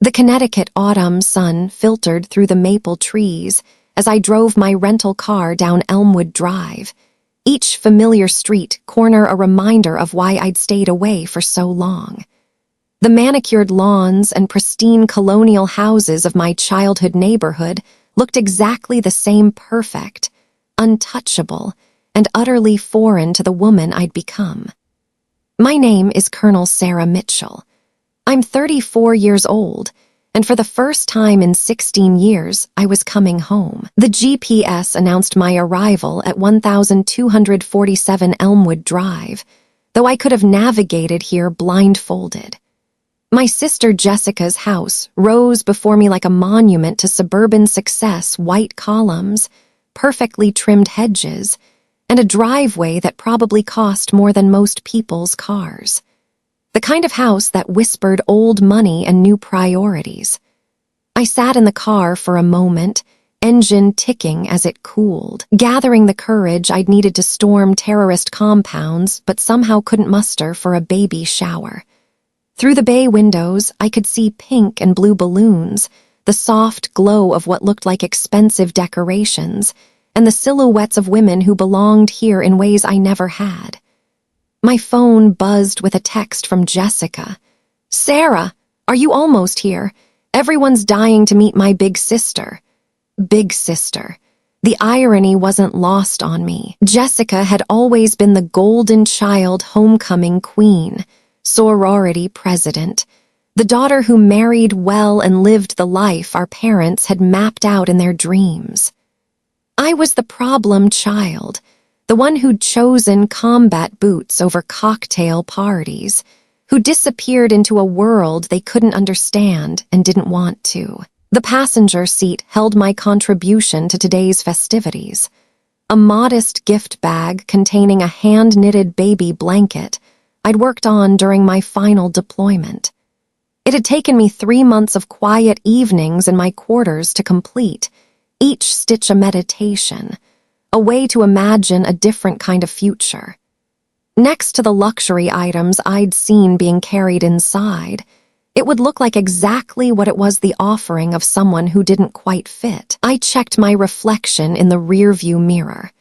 The Connecticut autumn sun filtered through the maple trees as I drove my rental car down Elmwood Drive, each familiar street corner a reminder of why I'd stayed away for so long. The manicured lawns and pristine colonial houses of my childhood neighborhood looked exactly the same, perfect, untouchable, and utterly foreign to the woman I'd become. My name is Colonel Sarah Mitchell. I'm 34 years old, and for the first time in 16 years, I was coming home. The GPS announced my arrival at 1247 Elmwood Drive, though I could have navigated here blindfolded. My sister Jessica's house rose before me like a monument to suburban success, white columns, perfectly trimmed hedges, and a driveway that probably cost more than most people's cars. The kind of house that whispered old money and new priorities. I sat in the car for a moment, engine ticking as it cooled, gathering the courage I'd needed to storm terrorist compounds but somehow couldn't muster for a baby shower. Through the bay windows, I could see pink and blue balloons, the soft glow of what looked like expensive decorations, and the silhouettes of women who belonged here in ways I never had. My phone buzzed with a text from Jessica. "Sarah, are you almost here? Everyone's dying to meet my big sister." Big sister. The irony wasn't lost on me. Jessica had always been the golden child homecoming queen, sorority president, the daughter who married well and lived the life our parents had mapped out in their dreams. I was the problem child, the one who'd chosen combat boots over cocktail parties, who disappeared into a world they couldn't understand and didn't want to. The passenger seat held my contribution to today's festivities, a modest gift bag containing a hand-knitted baby blanket I'd worked on during my final deployment. It had taken me 3 months of quiet evenings in my quarters to complete, each stitch a meditation, a way to imagine a different kind of future. Next to the luxury items I'd seen being carried inside, it would look like exactly what it was, the offering of someone who didn't quite fit. I checked my reflection in the rearview mirror.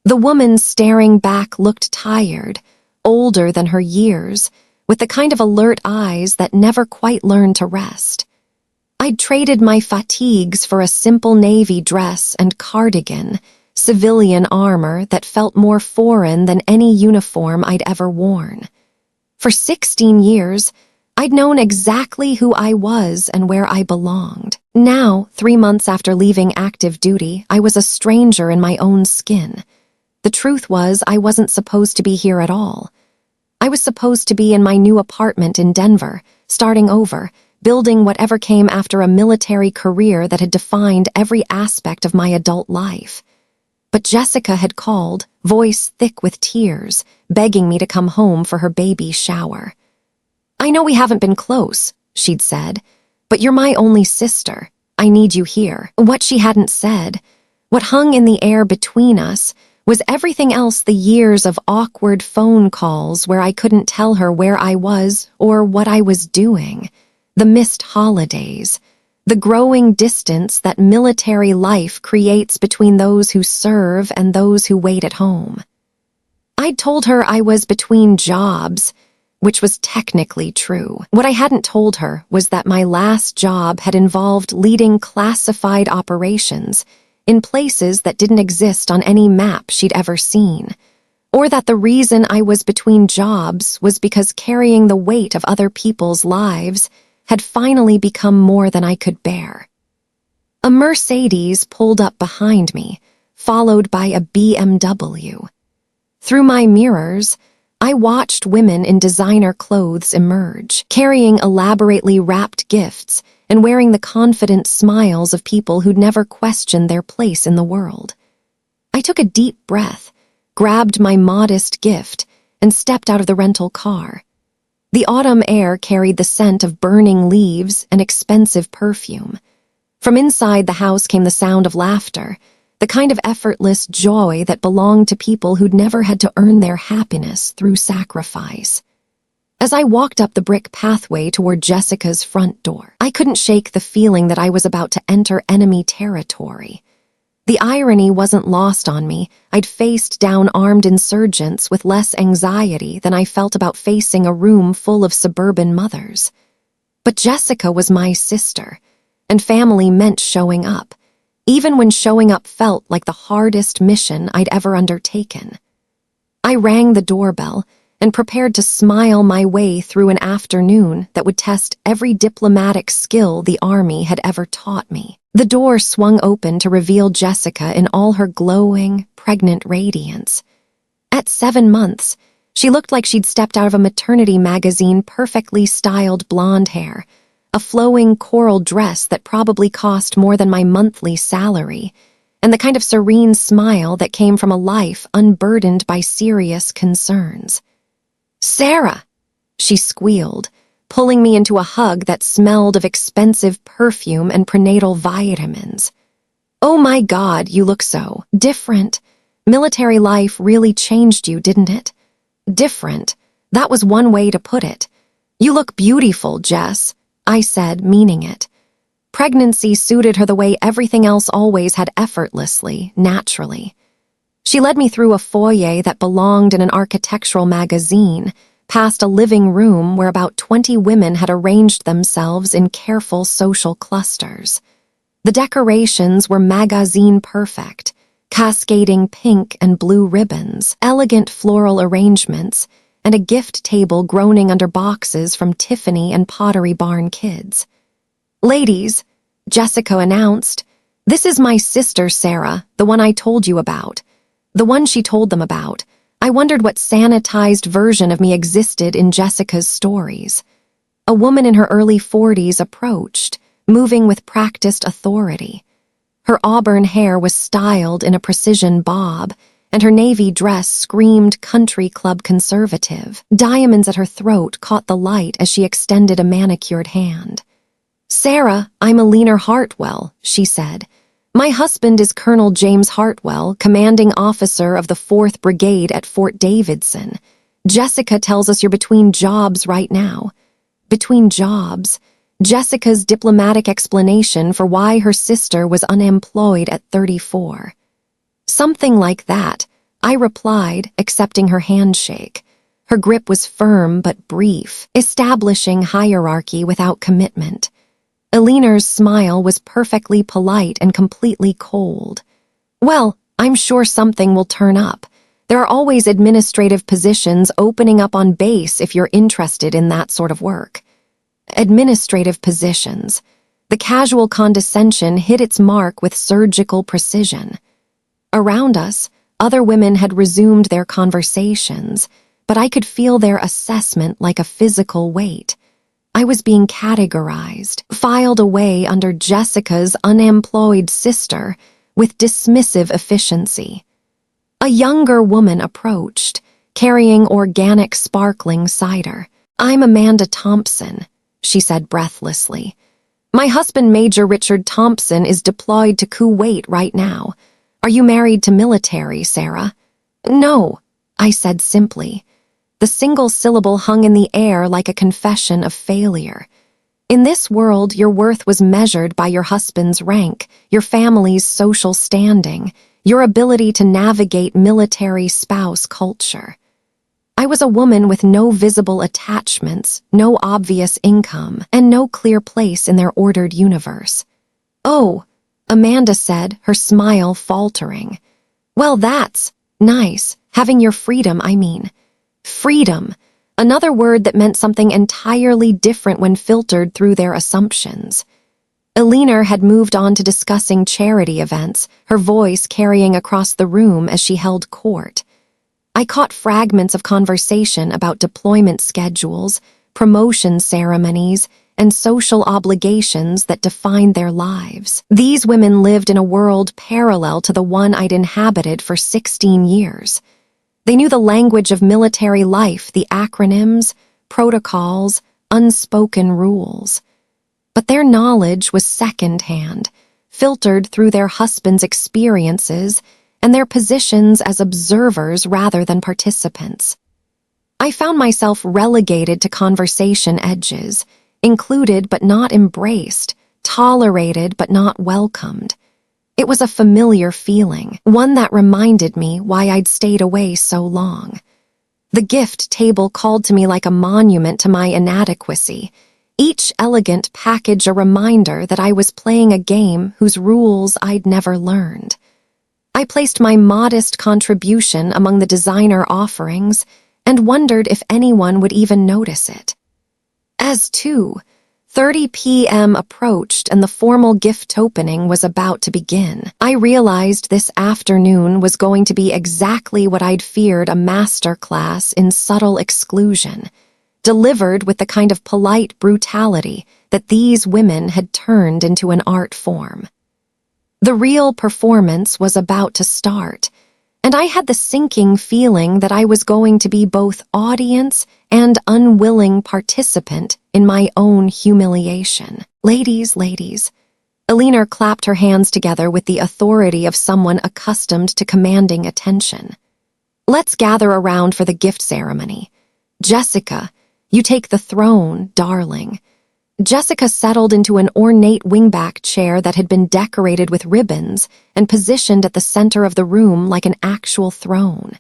The woman staring back looked tired, older than her years, with the kind of alert eyes that never quite learned to rest. I'd traded my fatigues for a simple navy dress and cardigan, civilian armor that felt more foreign than any uniform I'd ever worn. For 16 years, I'd known exactly who I was and where I belonged. Now, 3 months after leaving active duty, I was a stranger in my own skin. The truth was, I wasn't supposed to be here at all. I was supposed to be in my new apartment in Denver, starting over, building whatever came after a military career that had defined every aspect of my adult life. But Jessica had called, voice thick with tears, begging me to come home for her baby shower. "I know we haven't been close," she'd said, "but you're my only sister. I need you here." What she hadn't said, what hung in the air between us, was everything else: the years of awkward phone calls where I couldn't tell her where I was or what I was doing, the missed holidays, the growing distance that military life creates between those who serve and those who wait at home. I'd told her I was between jobs, which was technically true. What I hadn't told her was that my last job had involved leading classified operations in places that didn't exist on any map she'd ever seen, or that the reason I was between jobs was because carrying the weight of other people's lives had finally become more than I could bear. A Mercedes pulled up behind me, followed by a BMW. Through my mirrors, I watched women in designer clothes emerge, carrying elaborately wrapped gifts and wearing the confident smiles of people who'd never questioned their place in the world. I took a deep breath, grabbed my modest gift, and stepped out of the rental car. The autumn air carried the scent of burning leaves and expensive perfume. From inside the house came the sound of laughter, the kind of effortless joy that belonged to people who'd never had to earn their happiness through sacrifice. As I walked up the brick pathway toward Jessica's front door, I couldn't shake the feeling that I was about to enter enemy territory. The irony wasn't lost on me. I'd faced down armed insurgents with less anxiety than I felt about facing a room full of suburban mothers. But Jessica was my sister, and family meant showing up, even when showing up felt like the hardest mission I'd ever undertaken. I rang the doorbell and prepared to smile my way through an afternoon that would test every diplomatic skill the Army had ever taught me. The door swung open to reveal Jessica in all her glowing, pregnant radiance. At 7 months, she looked like she'd stepped out of a maternity magazine, perfectly styled blonde hair, a flowing coral dress that probably cost more than my monthly salary, and the kind of serene smile that came from a life unburdened by serious concerns. "Sarah," she squealed, pulling me into a hug that smelled of expensive perfume and prenatal vitamins. "Oh my God, you look so different. Military life really changed you, didn't it?" Different. That was one way to put it. "You look beautiful, Jess," I said, meaning it. Pregnancy suited her the way everything else always had, effortlessly, naturally. She led me through a foyer that belonged in an architectural magazine, past a living room where about 20 women had arranged themselves in careful social clusters. The decorations were magazine perfect, cascading pink and blue ribbons, elegant floral arrangements, and a gift table groaning under boxes from Tiffany and Pottery Barn Kids. "Ladies," Jessica announced, "this is my sister Sarah, the one I told you about." The one she told them about. I wondered what sanitized version of me existed in Jessica's stories. A woman in her early 40s approached, moving with practiced authority. Her auburn hair was styled in a precision bob, and her navy dress screamed country club conservative. Diamonds at her throat caught the light as she extended a manicured hand. "Sarah, I'm Eleanor Hartwell," she said. "My husband is Colonel James Hartwell, commanding officer of the 4th Brigade at Fort Davidson. Jessica tells us you're between jobs right now." Between jobs. Jessica's diplomatic explanation for why her sister was unemployed at 34. "Something like that," I replied, accepting her handshake. Her grip was firm but brief, establishing hierarchy without commitment. Eleanor's smile was perfectly polite and completely cold. "Well, I'm sure something will turn up. There are always administrative positions opening up on base if you're interested in that sort of work." Administrative positions. The casual condescension hit its mark with surgical precision. Around us, other women had resumed their conversations, but I could feel their assessment like a physical weight. I was being categorized, filed away under Jessica's unemployed sister with dismissive efficiency. A younger woman approached, carrying organic sparkling cider. "I'm Amanda Thompson," she said breathlessly. "My husband, Major Richard Thompson, is deployed to Kuwait right now. Are you married to military, Sarah?" "No," I said simply. The single syllable hung in the air like a confession of failure. In this world, your worth was measured by your husband's rank, your family's social standing, your ability to navigate military spouse culture. I was a woman with no visible attachments, no obvious income, and no clear place in their ordered universe. "Oh," Amanda said, her smile faltering. "Well, that's nice. Having your freedom, I mean." Freedom, another word that meant something entirely different when filtered through their assumptions. Eleanor had moved on to discussing charity events, her voice carrying across the room as she held court. I caught fragments of conversation about deployment schedules, promotion ceremonies, and social obligations that defined their lives. These women lived in a world parallel to the one I'd inhabited for 16 years. They knew the language of military life, the acronyms, protocols, unspoken rules. But their knowledge was secondhand, filtered through their husbands' experiences and their positions as observers rather than participants. I found myself relegated to conversation edges, included but not embraced, tolerated but not welcomed. It was a familiar feeling, one that reminded me why I'd stayed away so long. The gift table called to me like a monument to my inadequacy, each elegant package a reminder that I was playing a game whose rules I'd never learned. I placed my modest contribution among the designer offerings and wondered if anyone would even notice it. As 2:30 p.m. approached and the formal gift opening was about to begin, I realized this afternoon was going to be exactly what I'd feared, a masterclass in subtle exclusion, delivered with the kind of polite brutality that these women had turned into an art form. The real performance was about to start, and I had the sinking feeling that I was going to be both audience and unwilling participant in my own humiliation. Ladies. Eleanor clapped her hands together with the authority of someone accustomed to commanding attention. Let's gather around for the gift ceremony. Jessica, you take the throne, darling. Jessica settled into an ornate wingback chair that had been decorated with ribbons and positioned at the center of the room like an actual throne.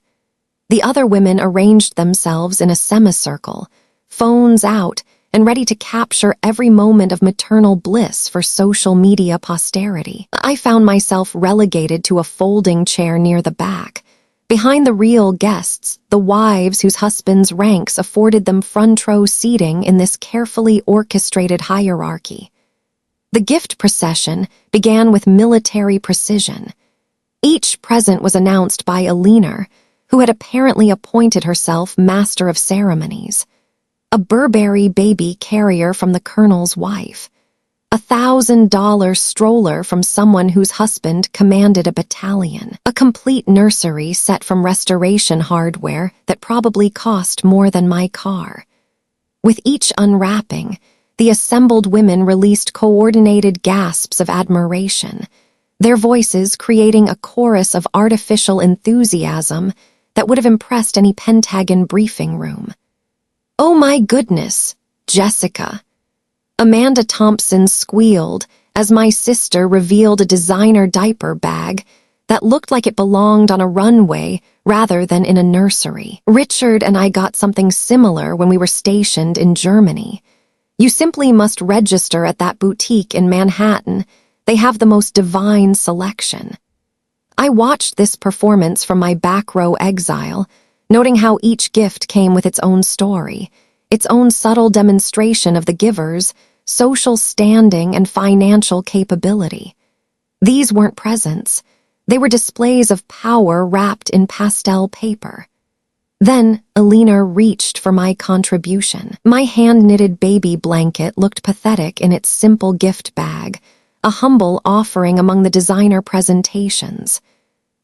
The other women arranged themselves in a semicircle, phones out and ready to capture every moment of maternal bliss for social media posterity. I found myself relegated to a folding chair near the back, behind the real guests, the wives whose husbands' ranks afforded them front row seating in this carefully orchestrated hierarchy. The gift procession began with military precision. Each present was announced by Eleanor, who had apparently appointed herself master of ceremonies. A Burberry baby carrier from the colonel's wife, a $1,000 stroller from someone whose husband commanded a battalion, a complete nursery set from restoration hardware that probably cost more than my car. With each unwrapping, the assembled women released coordinated gasps of admiration, their voices creating a chorus of artificial enthusiasm that would have impressed any Pentagon briefing room. "Oh my goodness, Jessica!" Amanda Thompson squealed as my sister revealed a designer diaper bag that looked like it belonged on a runway rather than in a nursery. Richard and I got something similar when we were stationed in Germany. You simply must register at that boutique in Manhattan. They have the most divine selection. I watched this performance from my back row exile, noting how each gift came with its own story, its own subtle demonstration of the giver's social standing and financial capability. These weren't presents. They were displays of power wrapped in pastel paper. Then Eleanor reached for my contribution. My hand-knitted baby blanket looked pathetic in its simple gift bag, a humble offering among the designer presentations.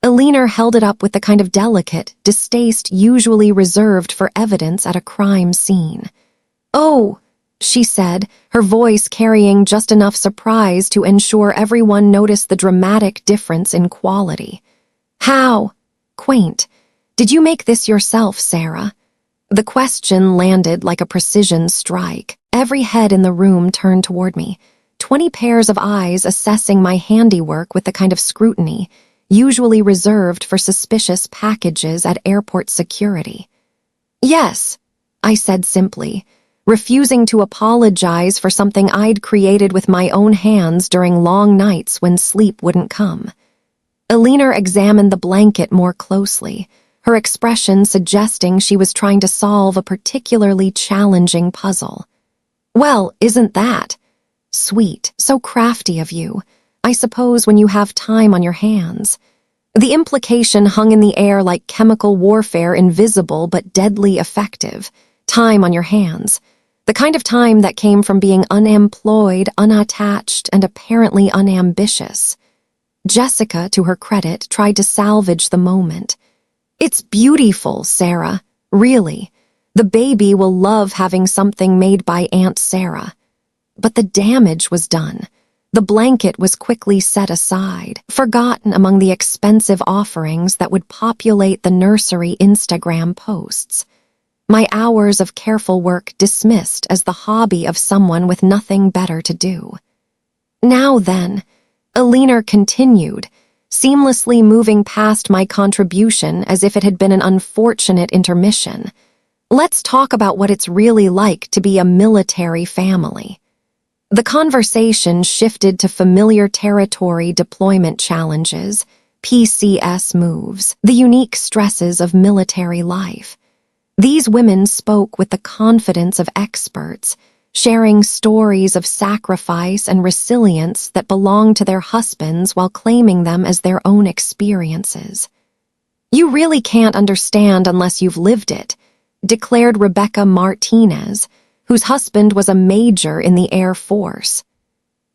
Eleanor held it up with the kind of delicate distaste usually reserved for evidence at a crime scene. "Oh," she said, her voice carrying just enough surprise to ensure everyone noticed the dramatic difference in quality. "How? Quaint. Did you make this yourself, Sarah?" The question landed like a precision strike. Every head in the room turned toward me, 20 pairs of eyes assessing my handiwork with the kind of scrutiny usually reserved for suspicious packages at airport security. "Yes," I said simply, refusing to apologize for something I'd created with my own hands during long nights when sleep wouldn't come. Eleanor examined the blanket more closely, her expression suggesting she was trying to solve a particularly challenging puzzle. "Well, isn't that sweet? So crafty of you. I suppose when you have time on your hands." The implication hung in the air like chemical warfare, invisible but deadly effective. Time on your hands. The kind of time that came from being unemployed, unattached, and apparently unambitious. Jessica, to her credit, tried to salvage the moment. "It's beautiful, Sarah. Really. The baby will love having something made by Aunt Sarah." But the damage was done. The blanket was quickly set aside, forgotten among the expensive offerings that would populate the nursery Instagram posts. my hours of careful work dismissed as the hobby of someone with nothing better to do. Now then, Eleanor continued, seamlessly moving past my contribution as if it had been an unfortunate intermission. Let's talk about what it's really like to be a military family. The conversation shifted to familiar territory deployment challenges, PCS moves, the unique stresses of military life. These women spoke with the confidence of experts, sharing stories of sacrifice and resilience that belonged to their husbands while claiming them as their own experiences. "You really can't understand unless you've lived it," declared Rebecca Martinez, whose husband was a major in the Air Force.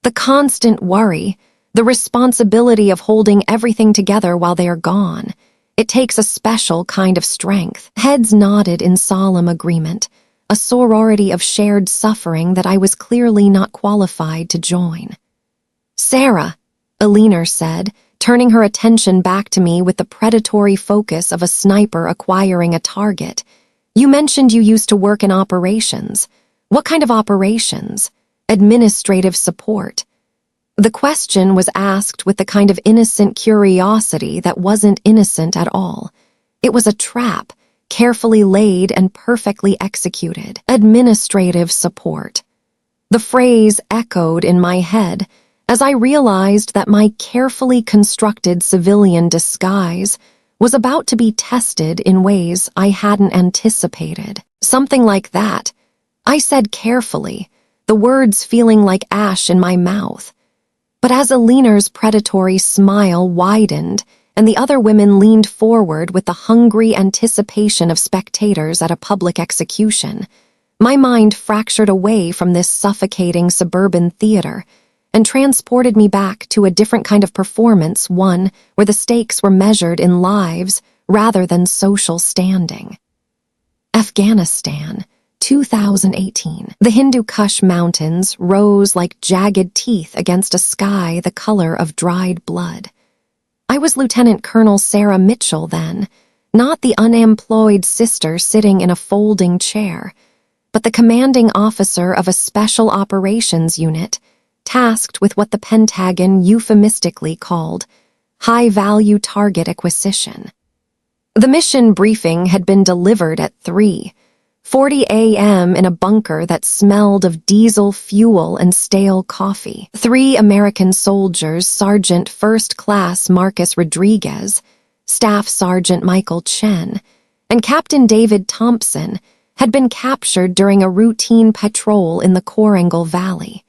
"The constant worry, the responsibility of holding everything together while they are gone. It takes a special kind of strength." Heads nodded in solemn agreement, a sorority of shared suffering that I was clearly not qualified to join. "Sarah," Eleanor said, turning her attention back to me with the predatory focus of a sniper acquiring a target, "you mentioned you used to work in operations. What kind of operations? Administrative support?" The question was asked with the kind of innocent curiosity that wasn't innocent at all. It was a trap, carefully laid and perfectly executed. Administrative support. The phrase echoed in my head as I realized that my carefully constructed civilian disguise was about to be tested in ways I hadn't anticipated. "Something like that," I said carefully, the words feeling like ash in my mouth. But as Eleanor's predatory smile widened and the other women leaned forward with the hungry anticipation of spectators at a public execution, my mind fractured away from this suffocating suburban theater and transported me back to a different kind of performance, one where the stakes were measured in lives rather than social standing. Afghanistan, 2018. The Hindu Kush Mountains rose like jagged teeth against a sky the color of dried blood. I was Lieutenant Colonel Sarah Mitchell then, not the unemployed sister sitting in a folding chair, but the commanding officer of a special operations unit tasked with what the Pentagon euphemistically called high-value target acquisition. The mission briefing had been delivered at 3:40 a.m. in a bunker that smelled of diesel fuel and stale coffee. 3 American soldiers, Sergeant First Class Marcus Rodriguez, Staff Sergeant Michael Chen, and Captain David Thompson, had been captured during a routine patrol in the Korangal Valley.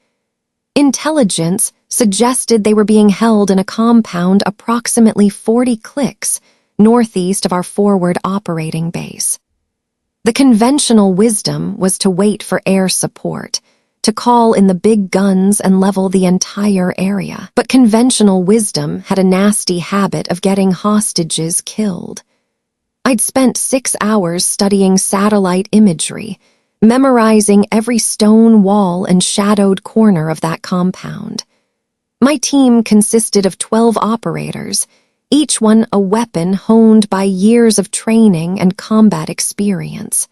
Intelligence suggested they were being held in a compound approximately 40 clicks northeast of our forward operating base. The conventional wisdom was to wait for air support, to call in the big guns and level the entire area. But conventional wisdom had a nasty habit of getting hostages killed. I'd spent 6 hours studying satellite imagery, memorizing every stone wall and shadowed corner of that compound. My team consisted of 12 operators, each one a weapon honed by years of training and combat experience.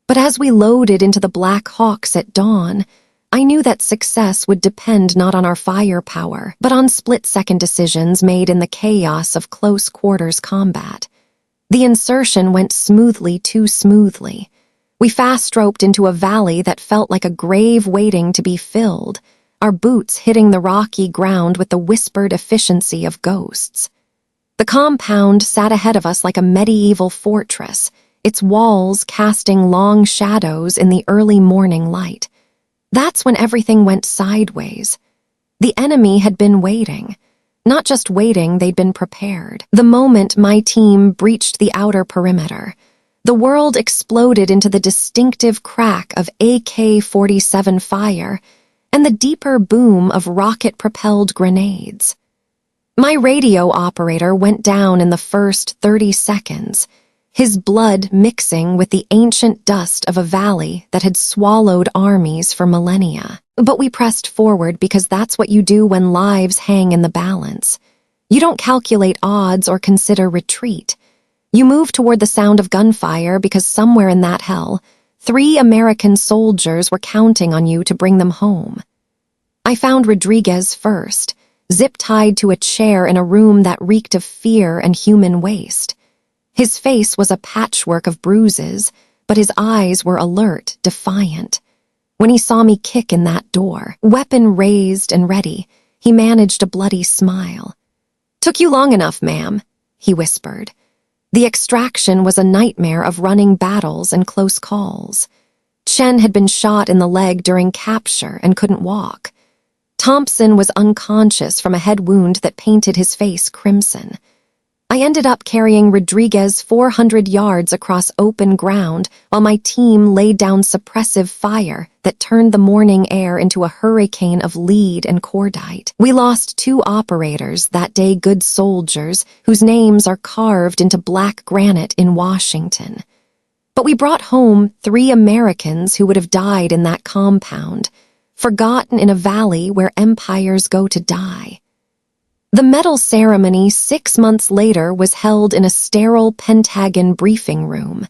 But as we loaded into the Black Hawks at dawn, I knew that success would depend not on our firepower, but on split-second decisions made in the chaos of close-quarters combat. The insertion went smoothly, too smoothly. We fast-roped into a valley that felt like a grave waiting to be filled, our boots hitting the rocky ground with the whispered efficiency of ghosts. The compound sat ahead of us like a medieval fortress, its walls casting long shadows in the early morning light. That's when everything went sideways. The enemy had been waiting. Not just waiting, they'd been prepared. The moment my team breached the outer perimeter, the world exploded into the distinctive crack of AK-47 fire and the deeper boom of rocket-propelled grenades. My radio operator went down in the first 30 seconds, his blood mixing with the ancient dust of a valley that had swallowed armies for millennia. But we pressed forward because that's what you do when lives hang in the balance. You don't calculate odds or consider retreat. You move toward the sound of gunfire because somewhere in that hell, 3 American soldiers were counting on you to bring them home. I found Rodriguez first, zip-tied to a chair in a room that reeked of fear and human waste. His face was a patchwork of bruises, but his eyes were alert, defiant. When he saw me kick in that door, weapon raised and ready, he managed a bloody smile. "Took you long enough, ma'am," he whispered. The extraction was a nightmare of running battles and close calls. Chen had been shot in the leg during capture and couldn't walk. Thompson was unconscious from a head wound that painted his face crimson. I ended up carrying Rodriguez 400 yards across open ground while my team laid down suppressive fire that turned the morning air into a hurricane of lead and cordite. We lost 2 operators that day, good soldiers whose names are carved into black granite in Washington. But we brought home 3 Americans who would have died in that compound, forgotten in a valley where empires go to die. The medal ceremony 6 months later was held in a sterile Pentagon briefing room,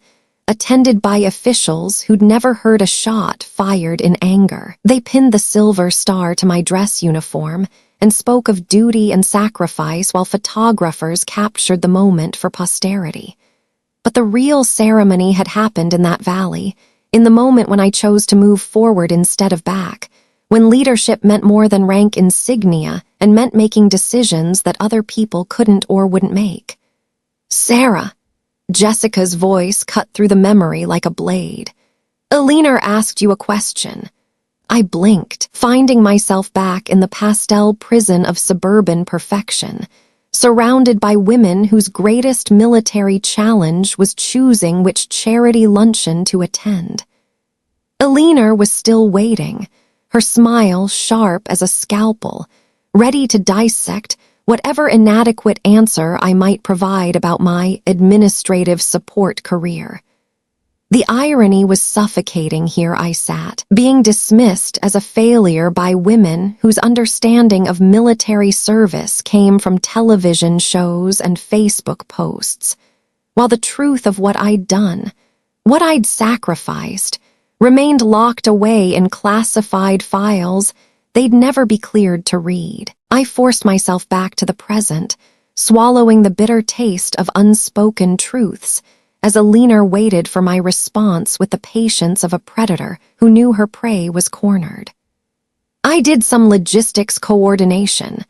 attended by officials who'd never heard a shot fired in anger. They pinned the silver star to my dress uniform and spoke of duty and sacrifice while photographers captured the moment for posterity. But the real ceremony had happened in that valley, in the moment when I chose to move forward instead of back, when leadership meant more than rank insignia and meant making decisions that other people couldn't or wouldn't make. "Sarah," Jessica's voice cut through the memory like a blade. "Eleanor asked you a question." I blinked, finding myself back in the pastel prison of suburban perfection, surrounded by women whose greatest military challenge was choosing which charity luncheon to attend. Eleanor was still waiting, her smile sharp as a scalpel, ready to dissect whatever inadequate answer I might provide about my administrative support career. The irony was suffocating. Here I sat, being dismissed as a failure by women whose understanding of military service came from television shows and Facebook posts, while the truth of what I'd done, what I'd sacrificed, remained locked away in classified files they'd never be cleared to read. I forced myself back to the present, swallowing the bitter taste of unspoken truths as Eleanor waited for my response with the patience of a predator who knew her prey was cornered. "I did some logistics coordination,"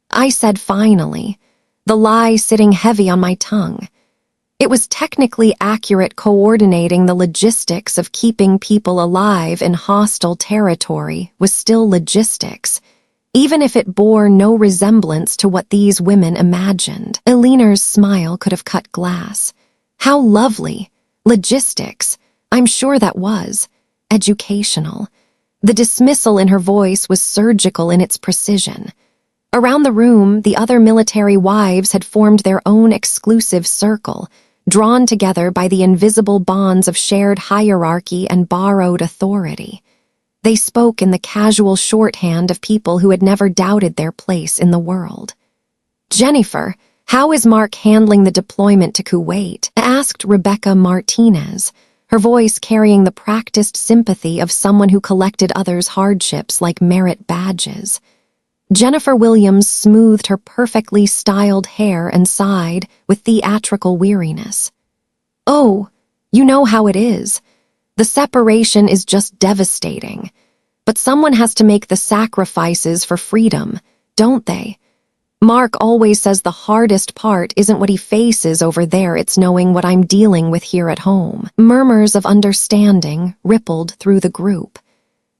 I said finally, the lie sitting heavy on my tongue. It was technically accurate. Coordinating the logistics of keeping people alive in hostile territory was still logistics, even if it bore no resemblance to what these women imagined. Eleanor's smile could have cut glass. How lovely. Logistics. I'm sure that was. Educational. The dismissal in her voice was surgical in its precision. Around the room, the other military wives had formed their own exclusive circle, drawn together by the invisible bonds of shared hierarchy and borrowed authority. They spoke in the casual shorthand of people who had never doubted their place in the world. "Jennifer, how is Mark handling the deployment to Kuwait?" asked Rebecca Martinez, her voice carrying the practiced sympathy of someone who collected others' hardships like merit badges. Jennifer Williams smoothed her perfectly styled hair and sighed with theatrical weariness. "Oh, you know how it is. The separation is just devastating. But someone has to make the sacrifices for freedom, don't they? Mark always says the hardest part isn't what he faces over there, it's knowing what I'm dealing with here at home." Murmurs of understanding rippled through the group.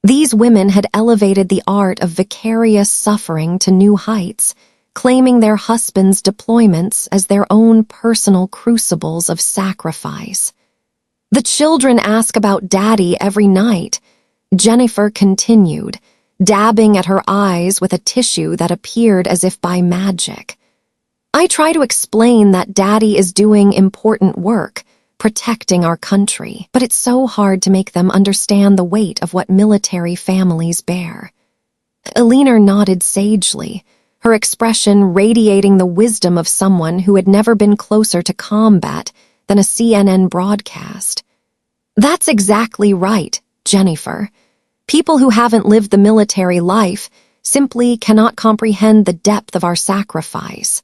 These women had elevated the art of vicarious suffering to new heights, claiming their husbands' deployments as their own personal crucibles of sacrifice. "The children ask about Daddy every night," Jennifer continued, dabbing at her eyes with a tissue that appeared as if by magic. "I try to explain that Daddy is doing important work, protecting our country, but it's so hard to make them understand the weight of what military families bear." Eleanor nodded sagely, her expression radiating the wisdom of someone who had never been closer to combat than a CNN broadcast. "That's exactly right, Jennifer. People who haven't lived the military life simply cannot comprehend the depth of our sacrifice.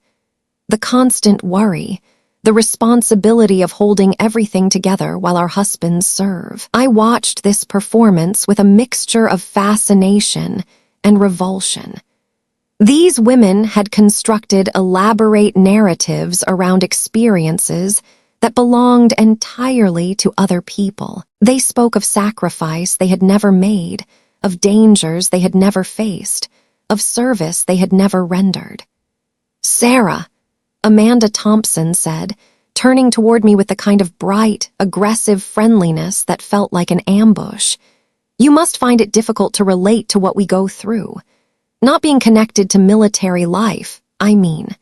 The constant worry, the responsibility of holding everything together while our husbands serve." I watched this performance with a mixture of fascination and revulsion. These women had constructed elaborate narratives around experiences that belonged entirely to other people. They spoke of sacrifice they had never made, of dangers they had never faced, of service they had never rendered. "Sarah," Amanda Thompson said, turning toward me with the kind of bright, aggressive friendliness that felt like an ambush, "you must find it difficult to relate to what we go through. Not being connected to military life, I mean."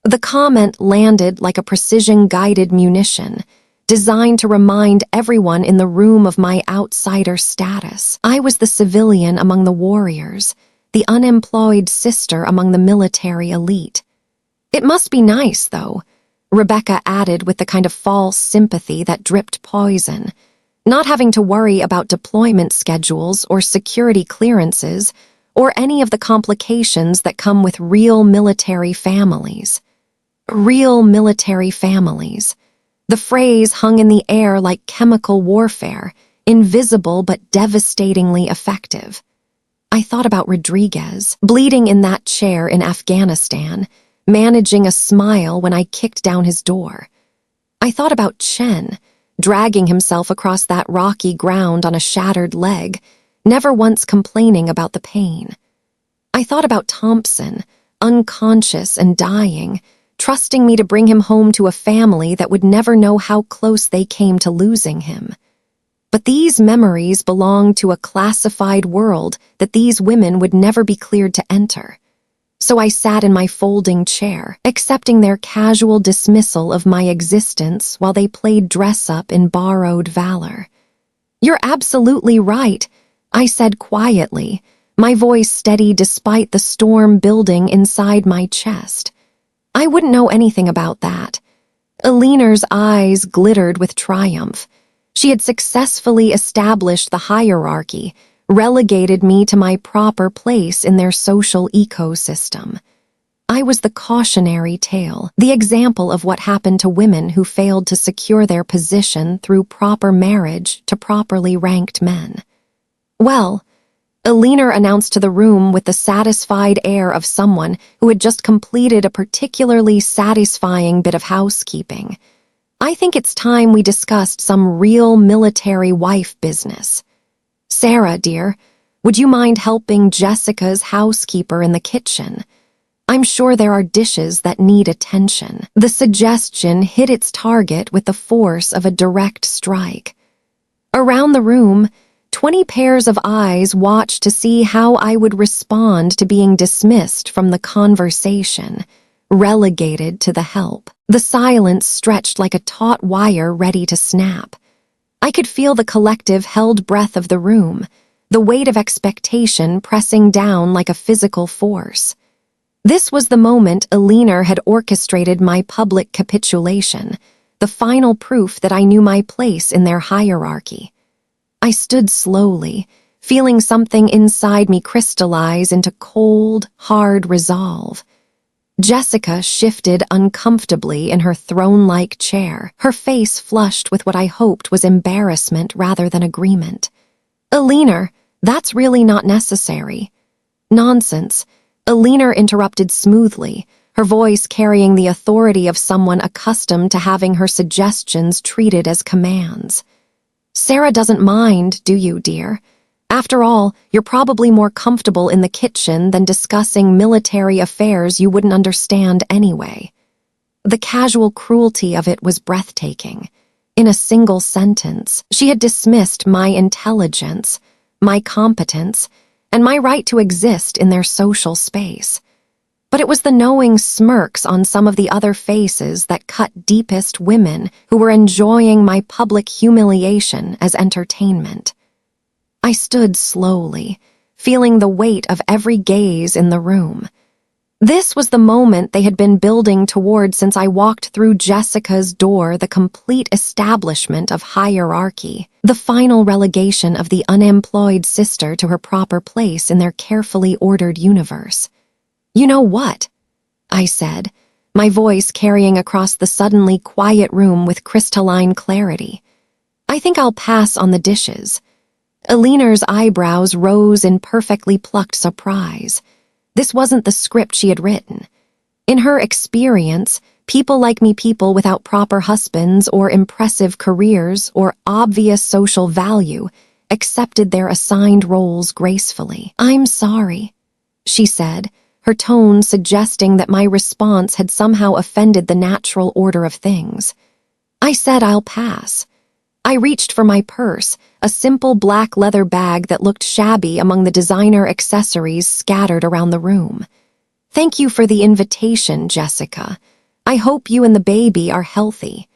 The comment landed like a precision-guided munition, designed to remind everyone in the room of my outsider status. I was the civilian among the warriors, the unemployed sister among the military elite. "It must be nice, though," Rebecca added with the kind of false sympathy that dripped poison, "not having to worry about deployment schedules or security clearances or any of the complications that come with real military families." Real military families. The phrase hung in the air like chemical warfare, invisible but devastatingly effective. I thought about Rodriguez, bleeding in that chair in Afghanistan, managing a smile when I kicked down his door. I thought about Chen, dragging himself across that rocky ground on a shattered leg, never once complaining about the pain. I thought about Thompson, unconscious and dying, trusting me to bring him home to a family that would never know how close they came to losing him. But these memories belonged to a classified world that these women would never be cleared to enter. So I sat in my folding chair, accepting their casual dismissal of my existence while they played dress-up in borrowed valor. "You're absolutely right," I said quietly, my voice steady despite the storm building inside my chest. "I wouldn't know anything about that." Eleanor's eyes glittered with triumph. She had successfully established the hierarchy, relegated me to my proper place in their social ecosystem. I was the cautionary tale, the example of what happened to women who failed to secure their position through proper marriage to properly ranked men. "Well," Eleanor announced to the room with the satisfied air of someone who had just completed a particularly satisfying bit of housekeeping, "I think it's time we discussed some real military wife business. Sarah, dear, would you mind helping Jessica's housekeeper in the kitchen? I'm sure there are dishes that need attention." The suggestion hit its target with the force of a direct strike. Around the room, 20 pairs of eyes watched to see how I would respond to being dismissed from the conversation, relegated to the help. The silence stretched like a taut wire ready to snap. I could feel the collective held breath of the room, the weight of expectation pressing down like a physical force. This was the moment Eleanor had orchestrated my public capitulation, the final proof that I knew my place in their hierarchy. I stood slowly, feeling something inside me crystallize into cold, hard resolve. Jessica shifted uncomfortably in her throne-like chair, her face flushed with what I hoped was embarrassment rather than agreement. "Eleanor, that's really not necessary." "Nonsense," Eleanor interrupted smoothly, her voice carrying the authority of someone accustomed to having her suggestions treated as commands. "Sarah doesn't mind, do you, dear? After all, you're probably more comfortable in the kitchen than discussing military affairs you wouldn't understand anyway." The casual cruelty of it was breathtaking. In a single sentence, she had dismissed my intelligence, my competence, and my right to exist in their social space. But it was the knowing smirks on some of the other faces that cut deepest women who were enjoying my public humiliation as entertainment. I stood slowly, feeling the weight of every gaze in the room. This was the moment they had been building toward since I walked through Jessica's door, the complete establishment of hierarchy, the final relegation of the unemployed sister to her proper place in their carefully ordered universe. "You know what?" I said, my voice carrying across the suddenly quiet room with crystalline clarity. "I think I'll pass on the dishes." Eleanor's eyebrows rose in perfectly plucked surprise. This wasn't the script she had written. In her experience, people like me, people without proper husbands or impressive careers or obvious social value, accepted their assigned roles gracefully. "I'm sorry," she said, her tone suggesting that my response had somehow offended the natural order of things. I said I'll pass. I reached for my purse, a simple black leather bag that looked shabby among the designer accessories scattered around the room. "Thank you for the invitation, Jessica. I hope you and the baby are healthy."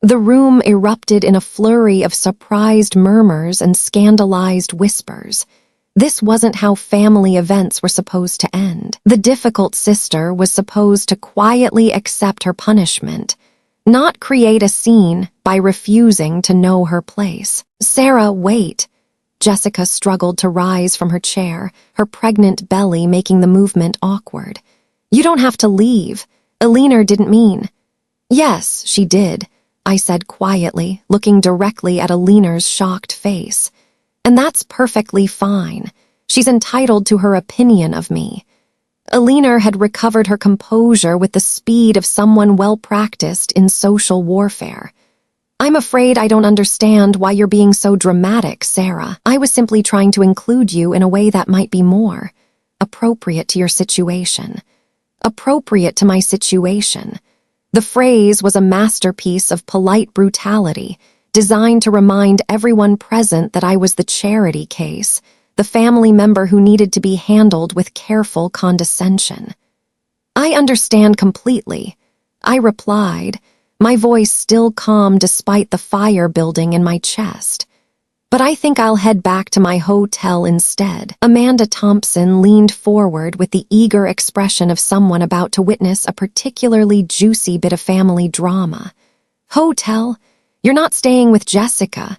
The room erupted in a flurry of surprised murmurs and scandalized whispers. This wasn't how family events were supposed to end. The difficult sister was supposed to quietly accept her punishment, not create a scene by refusing to know her place. "Sarah, wait." Jessica struggled to rise from her chair, her pregnant belly making the movement awkward. "You don't have to leave. Eleanor didn't mean." "Yes, she did," I said quietly, looking directly at Eleanor's shocked face. "And that's perfectly fine. She's entitled to her opinion of me." Eleanor had recovered her composure with the speed of someone well-practiced in social warfare. "I'm afraid I don't understand why you're being so dramatic, Sarah. I was simply trying to include you in a way that might be more appropriate to your situation." Appropriate to my situation. The phrase was a masterpiece of polite brutality, designed to remind everyone present that I was the charity case, the family member who needed to be handled with careful condescension. "I understand completely," I replied, my voice still calm despite the fire building in my chest. "But I think I'll head back to my hotel instead." Amanda Thompson leaned forward with the eager expression of someone about to witness a particularly juicy bit of family drama. "Hotel? You're not staying with Jessica."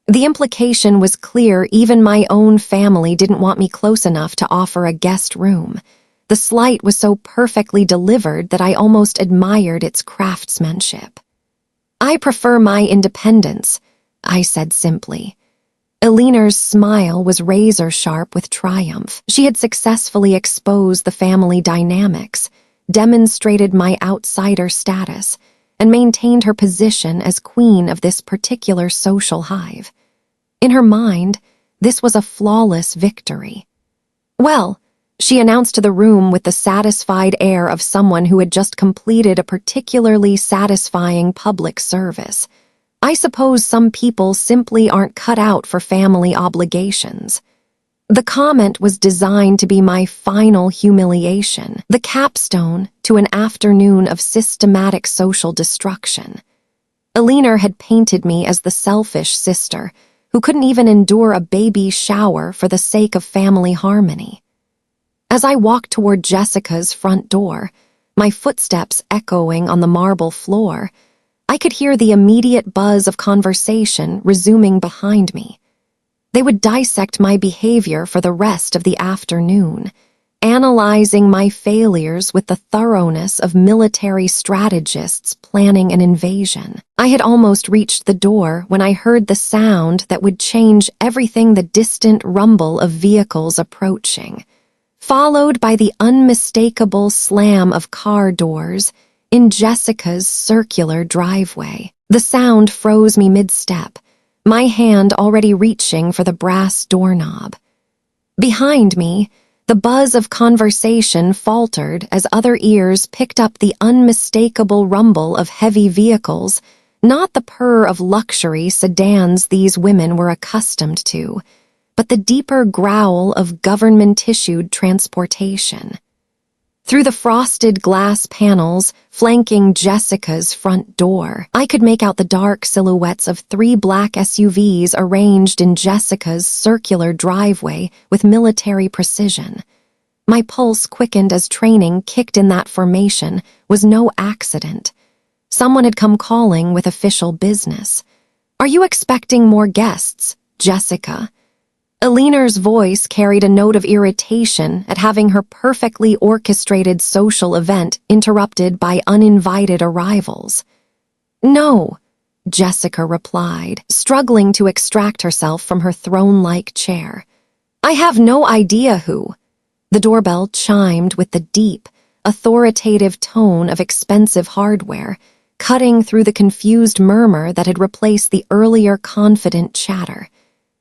The implication was clear. Even my own family didn't want me close enough to offer a guest room. The slight was so perfectly delivered that I almost admired its craftsmanship. "I prefer my independence," I said simply. Eleanor's smile was razor-sharp with triumph. She had successfully exposed the family dynamics, demonstrated my outsider status, and maintained her position as queen of this particular social hive. In her mind, this was a flawless victory. "Well," she announced to the room with the satisfied air of someone who had just completed a particularly satisfying public service, "I suppose some people simply aren't cut out for family obligations." The comment was designed to be my final humiliation, the capstone to an afternoon of systematic social destruction. Eleanor had painted me as the selfish sister who couldn't even endure a baby shower for the sake of family harmony. As I walked toward Jessica's front door, my footsteps echoing on the marble floor, I could hear the immediate buzz of conversation resuming behind me. They would dissect my behavior for the rest of the afternoon, analyzing my failures with the thoroughness of military strategists planning an invasion. I had almost reached the door when I heard the sound that would change everything, the distant rumble of vehicles approaching, followed by the unmistakable slam of car doors in Jessica's circular driveway. The sound froze me mid-step, my hand already reaching for the brass doorknob. Behind me, the buzz of conversation faltered as other ears picked up the unmistakable rumble of heavy vehicles, not the purr of luxury sedans these women were accustomed to, but the deeper growl of government-issued transportation. Through the frosted glass panels flanking Jessica's front door, I could make out the dark silhouettes of 3 black SUVs arranged in Jessica's circular driveway with military precision. My pulse quickened as training kicked in. That formation was no accident. Someone had come calling with official business. "Are you expecting more guests, Jessica?" Eleanor's voice carried a note of irritation at having her perfectly orchestrated social event interrupted by uninvited arrivals. "No," Jessica replied, struggling to extract herself from her throne-like chair. "I have no idea who." The doorbell chimed with the deep, authoritative tone of expensive hardware, cutting through the confused murmur that had replaced the earlier confident chatter.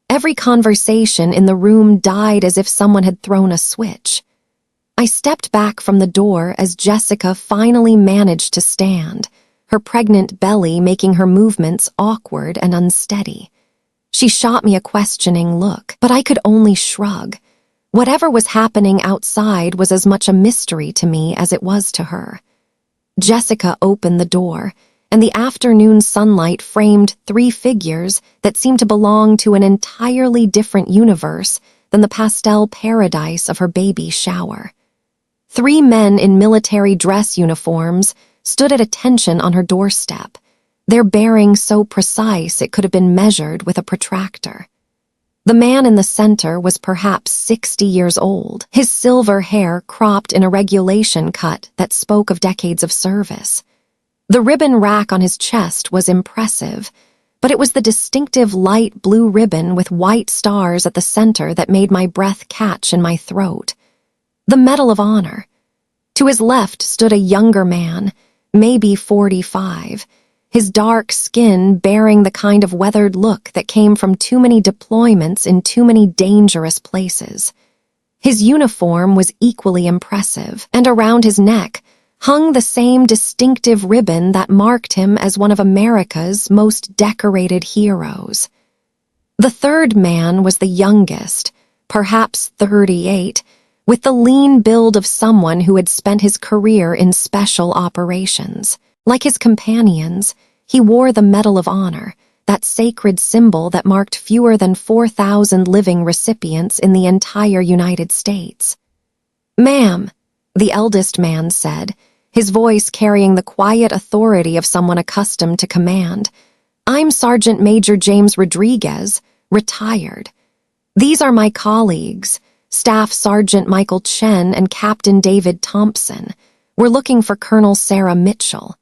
Every conversation in the room died as if someone had thrown a switch. I stepped back from the door as Jessica finally managed to stand, her pregnant belly making her movements awkward and unsteady. She shot me a questioning look, but I could only shrug. Whatever was happening outside was as much a mystery to me as it was to her. Jessica opened the door, and the afternoon sunlight framed 3 figures that seemed to belong to an entirely different universe than the pastel paradise of her baby shower. 3 men in military dress uniforms stood at attention on her doorstep, their bearing so precise it could have been measured with a protractor. The man in the center was perhaps 60 years old, his silver hair cropped in a regulation cut that spoke of decades of service. The ribbon rack on his chest was impressive, but it was the distinctive light blue ribbon with white stars at the center that made my breath catch in my throat. The Medal of Honor. To his left stood a younger man, maybe 45, his dark skin bearing the kind of weathered look that came from too many deployments in too many dangerous places. His uniform was equally impressive, and around his neck hung the same distinctive ribbon that marked him as one of America's most decorated heroes. The third man was the youngest, perhaps 38, with the lean build of someone who had spent his career in special operations. Like his companions, he wore the Medal of Honor, that sacred symbol that marked fewer than 4,000 living recipients in the entire United States. "Ma'am," the eldest man said, his voice carrying the quiet authority of someone accustomed to command, "I'm Sergeant Major James Rodriguez, retired. These are my colleagues, Staff Sergeant Michael Chen and Captain David Thompson. We're looking for Colonel Sarah Mitchell."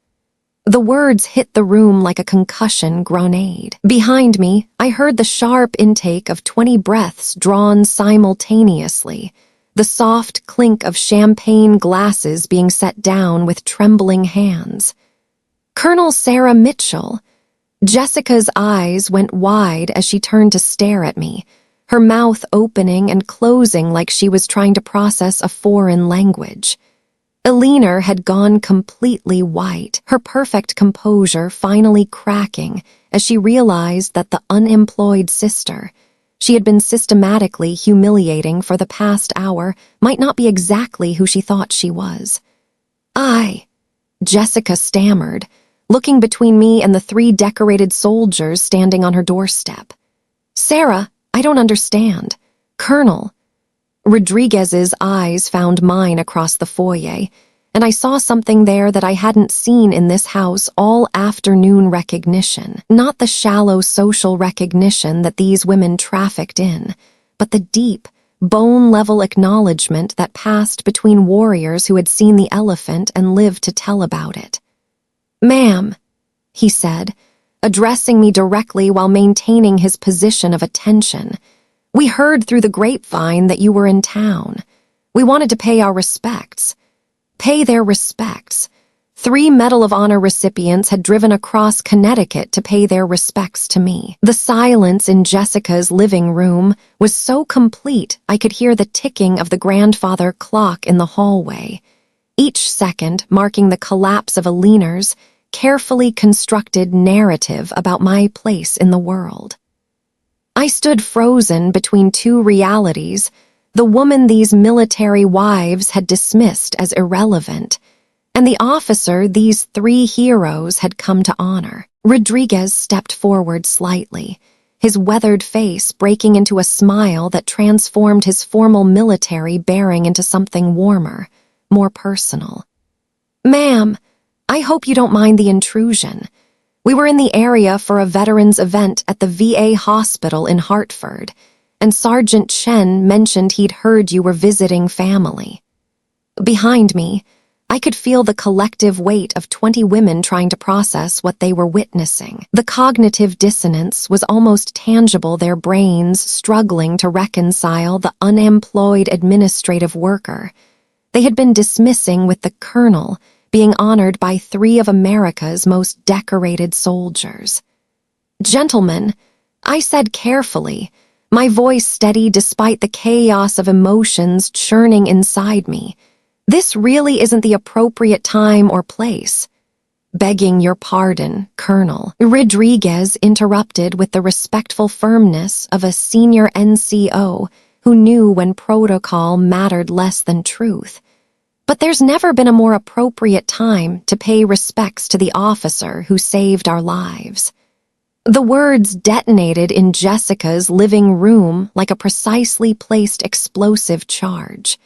The words hit the room like a concussion grenade. Behind me, I heard the sharp intake of 20 breaths drawn simultaneously, the soft clink of champagne glasses being set down with trembling hands. "Colonel Sarah Mitchell." Jessica's eyes went wide as she turned to stare at me, her mouth opening and closing like she was trying to process a foreign language. Eleanor had gone completely white, her perfect composure finally cracking as she realized that the unemployed sister she had been systematically humiliating for the past hour might not be exactly who she thought she was. Jessica stammered, looking between me and the 3 decorated soldiers standing on her doorstep. "Sarah, I don't understand. Colonel." Rodriguez's eyes found mine across the foyer, and I saw something there that I hadn't seen in this house all afternoon. Recognition. Not the shallow social recognition that these women trafficked in, but the deep, bone-level acknowledgement that passed between warriors who had seen the elephant and lived to tell about it. "Ma'am," he said, addressing me directly while maintaining his position of attention, "we heard through the grapevine that you were in town. We wanted to pay our respects." Pay their respects. 3 Medal of Honor recipients had driven across Connecticut to pay their respects to me. The silence in Jessica's living room was so complete I could hear the ticking of the grandfather clock in the hallway, each second marking the collapse of Eleanor's carefully constructed narrative about my place in the world. I stood frozen between 2 realities, the woman these military wives had dismissed as irrelevant, and the officer these 3 heroes had come to honor. Rodriguez stepped forward slightly, his weathered face breaking into a smile that transformed his formal military bearing into something warmer, more personal. "Ma'am, I hope you don't mind the intrusion. We were in the area for a veterans event at the VA hospital in Hartford, and Sergeant Chen mentioned he'd heard you were visiting family." Behind me, I could feel the collective weight of 20 women trying to process what they were witnessing. The cognitive dissonance was almost tangible, their brains struggling to reconcile the unemployed administrative worker they had been dismissing with the colonel being honored by 3 of America's most decorated soldiers. "Gentlemen," I said carefully, my voice steady despite the chaos of emotions churning inside me, "this really isn't the appropriate time or place." "Begging your pardon, Colonel," Rodriguez interrupted with the respectful firmness of a senior NCO who knew when protocol mattered less than truth. "But there's never been a more appropriate time to pay respects to the officer who saved our lives." The words detonated in Jessica's living room like a precisely placed explosive charge.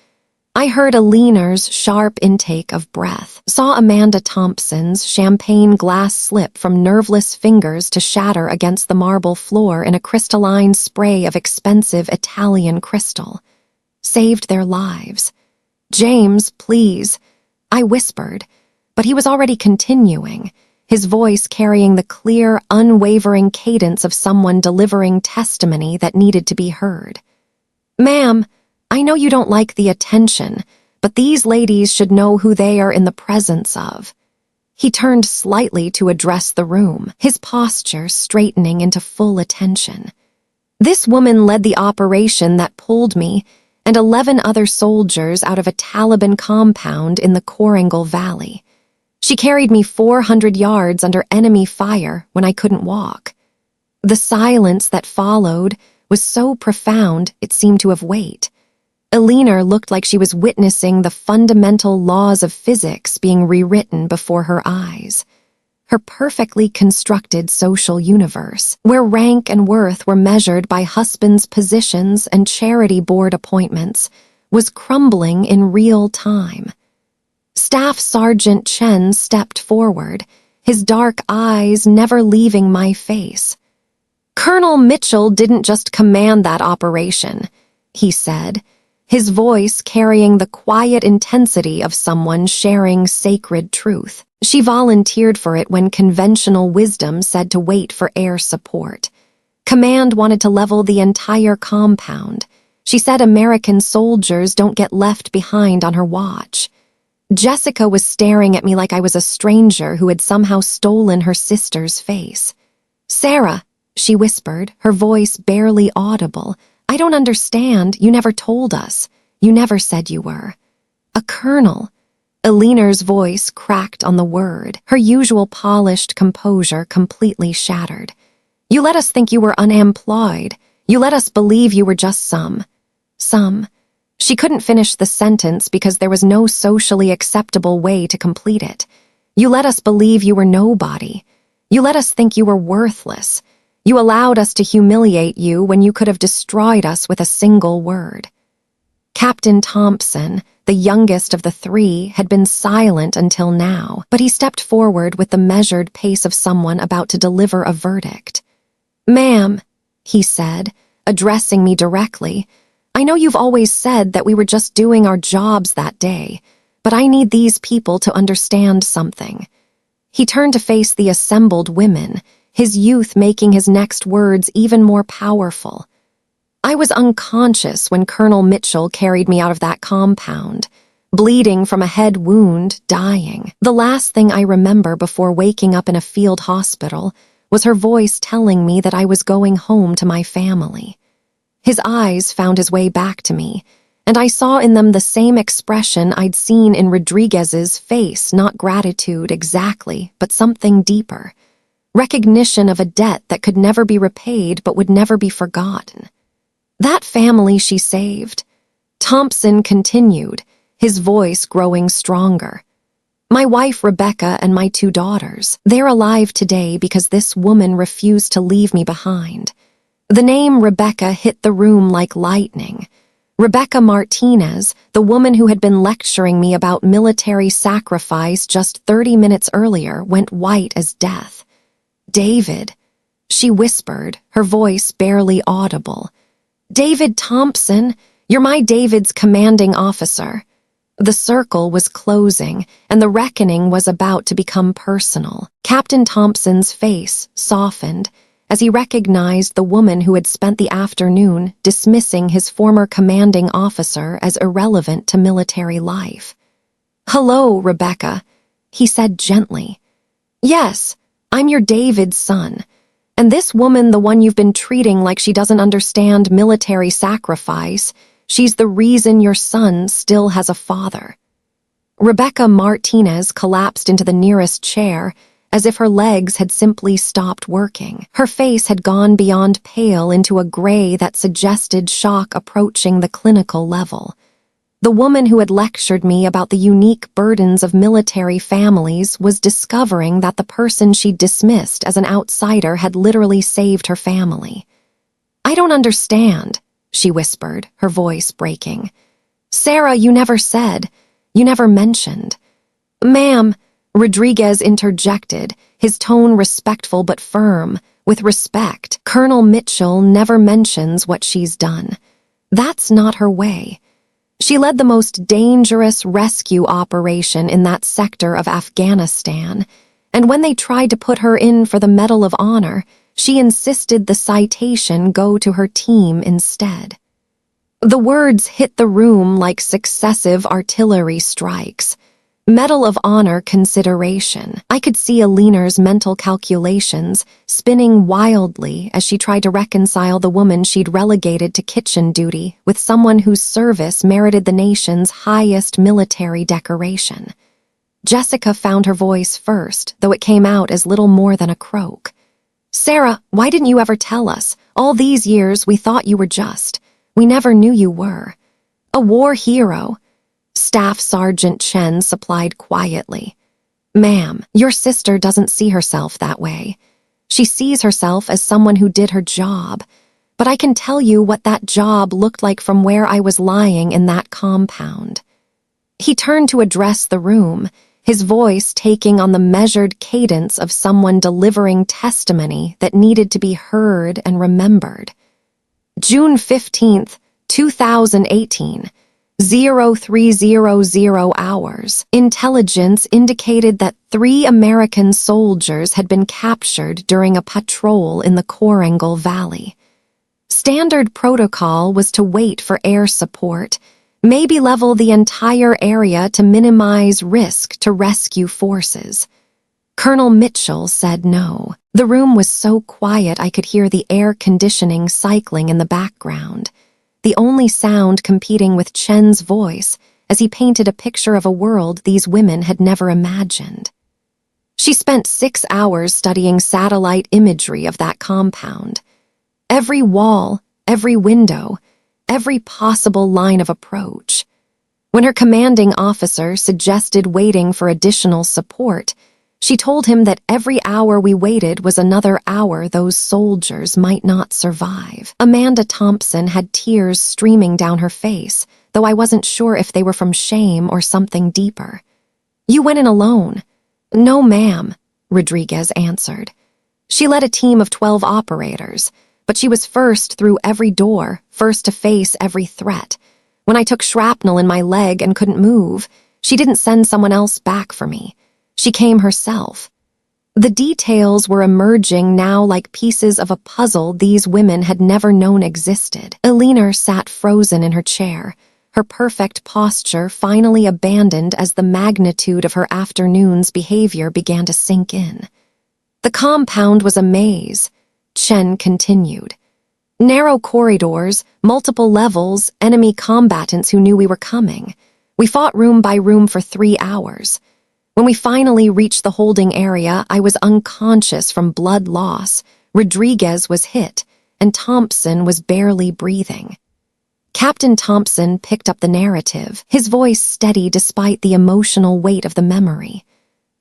I heard Eleanor's sharp intake of breath, saw Amanda Thompson's champagne glass slip from nerveless fingers to shatter against the marble floor in a crystalline spray of expensive Italian crystal. Saved their lives. "James, please," I whispered, but he was already continuing, his voice carrying the clear, unwavering cadence of someone delivering testimony that needed to be heard. "Ma'am, I know you don't like the attention, but these ladies should know who they are in the presence of." He turned slightly to address the room, his posture straightening into full attention. "This woman led the operation that pulled me and 11 other soldiers out of a Taliban compound in the Korangal Valley. She carried me 400 yards under enemy fire when I couldn't walk." The silence that followed was so profound it seemed to have weight. Eleanor looked like she was witnessing the fundamental laws of physics being rewritten before her eyes. Her perfectly constructed social universe, where rank and worth were measured by husbands' positions and charity board appointments, was crumbling in real time. Staff Sergeant Chen stepped forward, his dark eyes never leaving my face. "Colonel Mitchell didn't just command that operation," he said, his voice carrying the quiet intensity of someone sharing sacred truth. "She volunteered for it when conventional wisdom said to wait for air support. Command wanted to level the entire compound. She said American soldiers don't get left behind on her watch." Jessica was staring at me like I was a stranger who had somehow stolen her sister's face. "Sarah," she whispered, her voice barely audible, "I don't understand. You never told us. You never said you were." "A colonel." Eleanor's voice cracked on the word, her usual polished composure completely shattered. "You let us think you were unemployed. You let us believe you were just some. She couldn't finish the sentence because there was no socially acceptable way to complete it. "You let us believe you were nobody. You let us think you were worthless. You allowed us to humiliate you when you could have destroyed us with a single word." Captain Thompson, the youngest of the 3, had been silent until now, but he stepped forward with the measured pace of someone about to deliver a verdict. "Ma'am," he said, addressing me directly, "I know you've always said that we were just doing our jobs that day, but I need these people to understand something." He turned to face the assembled women, his youth making his next words even more powerful. "I was unconscious when Colonel Mitchell carried me out of that compound, bleeding from a head wound, dying. The last thing I remember before waking up in a field hospital was her voice telling me that I was going home to my family." His eyes found his way back to me, and I saw in them the same expression I'd seen in Rodriguez's face, not gratitude exactly, but something deeper. Recognition of a debt that could never be repaid but would never be forgotten. "That family she saved," Thompson continued, his voice growing stronger. "My wife Rebecca and my 2 daughters, they're alive today because this woman refused to leave me behind. The name Rebecca hit the room like lightning. Rebecca Martinez, the woman who had been lecturing me about military sacrifice just 30 minutes earlier, went white as death. "David," she whispered, her voice barely audible. "David Thompson, you're my David's commanding officer." The circle was closing, and the reckoning was about to become personal. Captain Thompson's face softened as he recognized the woman who had spent the afternoon dismissing his former commanding officer as irrelevant to military life. "Hello, Rebecca," he said gently. "Yes, I'm your David's son. And this woman, the one you've been treating like she doesn't understand military sacrifice, she's the reason your son still has a father." Rebecca Martinez collapsed into the nearest chair as if her legs had simply stopped working. Her face had gone beyond pale into a gray that suggested shock approaching the clinical level. The woman who had lectured me about the unique burdens of military families was discovering that the person she'd dismissed as an outsider had literally saved her family. "I don't understand," she whispered, her voice breaking. "Sarah, you never said, you never mentioned." "Ma'am," Rodriguez interjected, his tone respectful but firm. "With respect, Colonel Mitchell never mentions what she's done. That's not her way. She led the most dangerous rescue operation in that sector of Afghanistan, and when they tried to put her in for the Medal of Honor, she insisted the citation go to her team instead." The words hit the room like successive artillery strikes. Medal of Honor consideration. I could see Eleanor's mental calculations spinning wildly as she tried to reconcile the woman she'd relegated to kitchen duty with someone whose service merited the nation's highest military decoration. Jessica found her voice first, though it came out as little more than a croak. "Sarah, why didn't you ever tell us? All these years we thought you were just. We never knew you were. A war hero." Staff Sergeant Chen supplied quietly. "Ma'am, your sister doesn't see herself that way. She sees herself as someone who did her job, but I can tell you what that job looked like from where I was lying in that compound." He turned to address the room, his voice taking on the measured cadence of someone delivering testimony that needed to be heard and remembered. "June 15th, 2018. 0300 hours. Intelligence indicated that 3 American soldiers had been captured during a patrol in the Korangal Valley. Standard protocol was to wait for air support, maybe level the entire area to minimize risk to rescue forces. Colonel Mitchell said no. The room was so quiet I could hear the air conditioning cycling in the background, the only sound competing with Chen's voice as he painted a picture of a world these women had never imagined. She spent 6 hours studying satellite imagery of that compound. Every wall, every window, every possible line of approach. When her commanding officer suggested waiting for additional support, she told him that every hour we waited was another hour those soldiers might not survive. Amanda Thompson had tears streaming down her face, though I wasn't sure if they were from shame or something deeper. "You went in alone." "No, ma'am," Rodriguez answered. She led a team of 12 operators, but she was first through every door, first to face every threat. When I took shrapnel in my leg and couldn't move, she didn't send someone else back for me. She came herself. The details were emerging now like pieces of a puzzle these women had never known existed. Eleanor sat frozen in her chair, her perfect posture finally abandoned as the magnitude of her afternoon's behavior began to sink in. "The compound was a maze," Chen continued. "Narrow corridors, multiple levels, enemy combatants who knew we were coming. We fought room by room for 3 hours. When we finally reached the holding area, I was unconscious from blood loss, Rodriguez was hit, and Thompson was barely breathing." Captain Thompson picked up the narrative, his voice steady despite the emotional weight of the memory.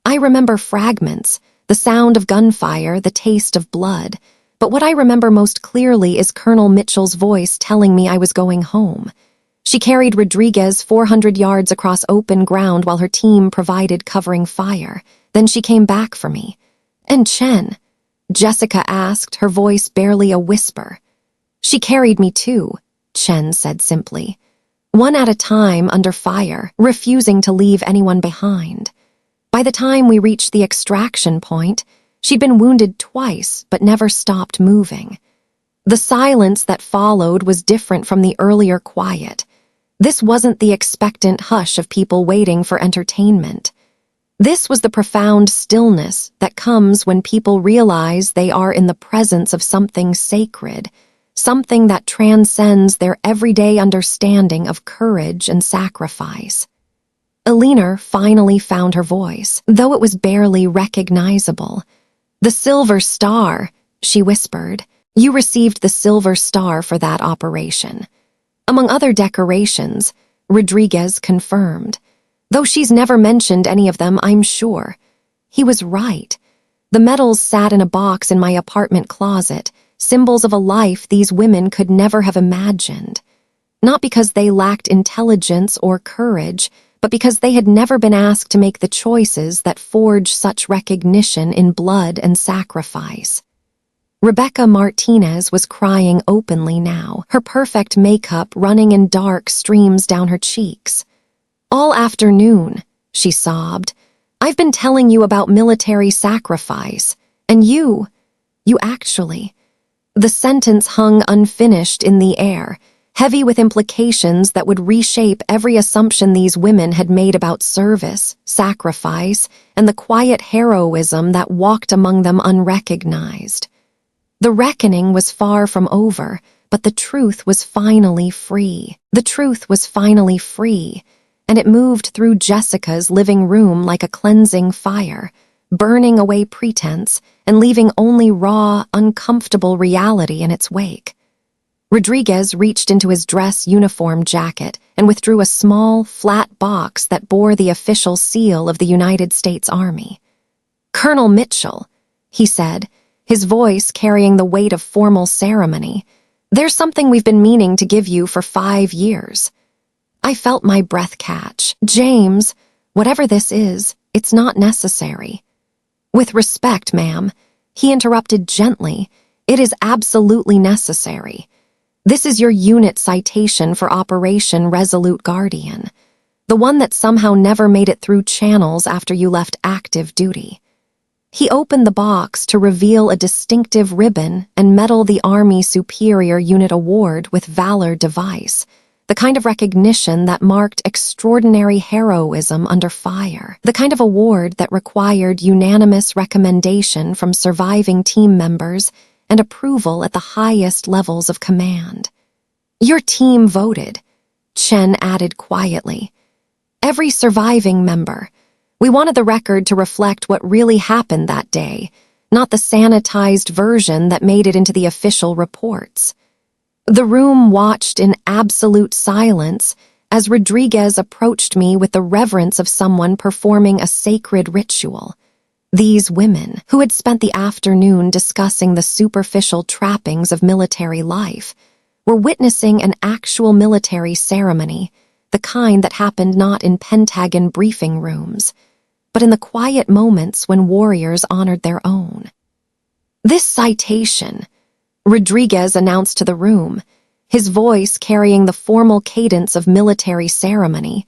"I remember fragments, the sound of gunfire, the taste of blood, But what I remember most clearly is Colonel Mitchell's voice telling me I was going home. She carried Rodriguez 400 yards across open ground while her team provided covering fire. Then she came back for me. "And Chen?" Jessica asked, her voice barely a whisper. "She carried me too," Chen said simply. "One at a time under fire, refusing to leave anyone behind. By the time we reached the extraction point, she'd been wounded twice but never stopped moving." The silence that followed was different from the earlier quiet. This wasn't the expectant hush of people waiting for entertainment. This was the profound stillness that comes when people realize they are in the presence of something sacred, something that transcends their everyday understanding of courage and sacrifice. Eleanor finally found her voice, though it was barely recognizable. "The Silver Star," she whispered. "You received the Silver Star for that operation." "Among other decorations," Rodriguez confirmed. "Though she's never mentioned any of them, I'm sure." He was right. The medals sat in a box in my apartment closet, symbols of a life these women could never have imagined. Not because they lacked intelligence or courage, but because they had never been asked to make the choices that forge such recognition in blood and sacrifice. Rebecca Martinez was crying openly now, her perfect makeup running in dark streams down her cheeks. "All afternoon," she sobbed, "I've been telling you about military sacrifice, and you actually." The sentence hung unfinished in the air, heavy with implications that would reshape every assumption these women had made about service, sacrifice, and the quiet heroism that walked among them unrecognized. The reckoning was far from over, but the truth was finally free. The truth was finally free, and it moved through Jessica's living room like a cleansing fire, burning away pretense and leaving only raw, uncomfortable reality in its wake. Rodriguez reached into his dress uniform jacket and withdrew a small, flat box that bore the official seal of the United States Army. "Colonel Mitchell," he said, his voice carrying the weight of formal ceremony, "there's something we've been meaning to give you for 5 years." I felt my breath catch. "James, whatever this is, it's not necessary." "With respect, ma'am," he interrupted gently, "it is absolutely necessary. This is your unit citation for Operation Resolute Guardian, the one that somehow never made it through channels after you left active duty." He opened the box to reveal a distinctive ribbon and medal the Army Superior Unit Award with Valor device, the kind of recognition that marked extraordinary heroism under fire, the kind of award that required unanimous recommendation from surviving team members and approval at the highest levels of command. "Your team voted," Chen added quietly. "Every surviving member. We wanted the record to reflect what really happened that day, not the sanitized version that made it into the official reports." The room watched in absolute silence as Rodriguez approached me with the reverence of someone performing a sacred ritual. These women, who had spent the afternoon discussing the superficial trappings of military life, were witnessing an actual military ceremony, the kind that happened not in Pentagon briefing rooms, but in the quiet moments when warriors honored their own. "This citation," Rodriguez announced to the room, his voice carrying the formal cadence of military ceremony,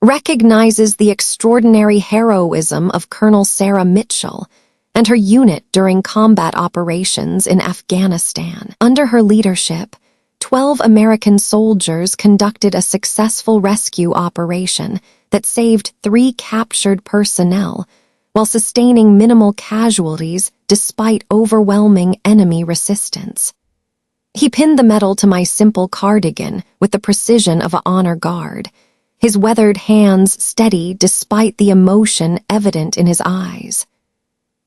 "recognizes the extraordinary heroism of Colonel Sarah Mitchell and her unit during combat operations in Afghanistan. Under her leadership, 12 American soldiers conducted a successful rescue operation that saved 3 captured personnel while sustaining minimal casualties despite overwhelming enemy resistance." He pinned the medal to my simple cardigan with the precision of an honor guard, his weathered hands steady despite the emotion evident in his eyes.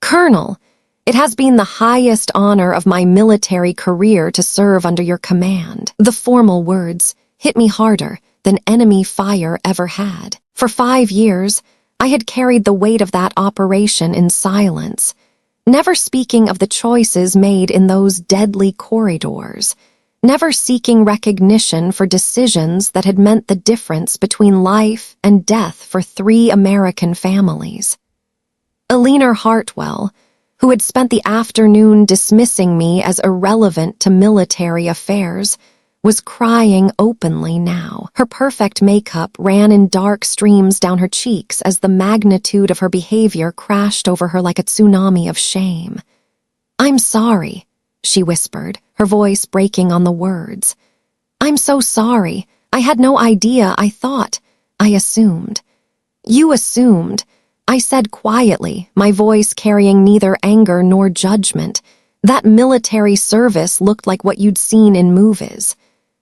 "Colonel, it has been the highest honor of my military career to serve under your command." The formal words hit me harder than enemy fire ever had. For 5 years, I had carried the weight of that operation in silence, never speaking of the choices made in those deadly corridors, never seeking recognition for decisions that had meant the difference between life and death for 3 American families. Eleanor Hartwell, who had spent the afternoon dismissing me as irrelevant to military affairs, was crying openly now. Her perfect makeup ran in dark streams down her cheeks as the magnitude of her behavior crashed over her like a tsunami of shame. "I'm sorry," she whispered, her voice breaking on the words. "I'm so sorry. I had no idea. I assumed." "You assumed," I said quietly, my voice carrying neither anger nor judgment. "That military service looked like what you'd seen in movies.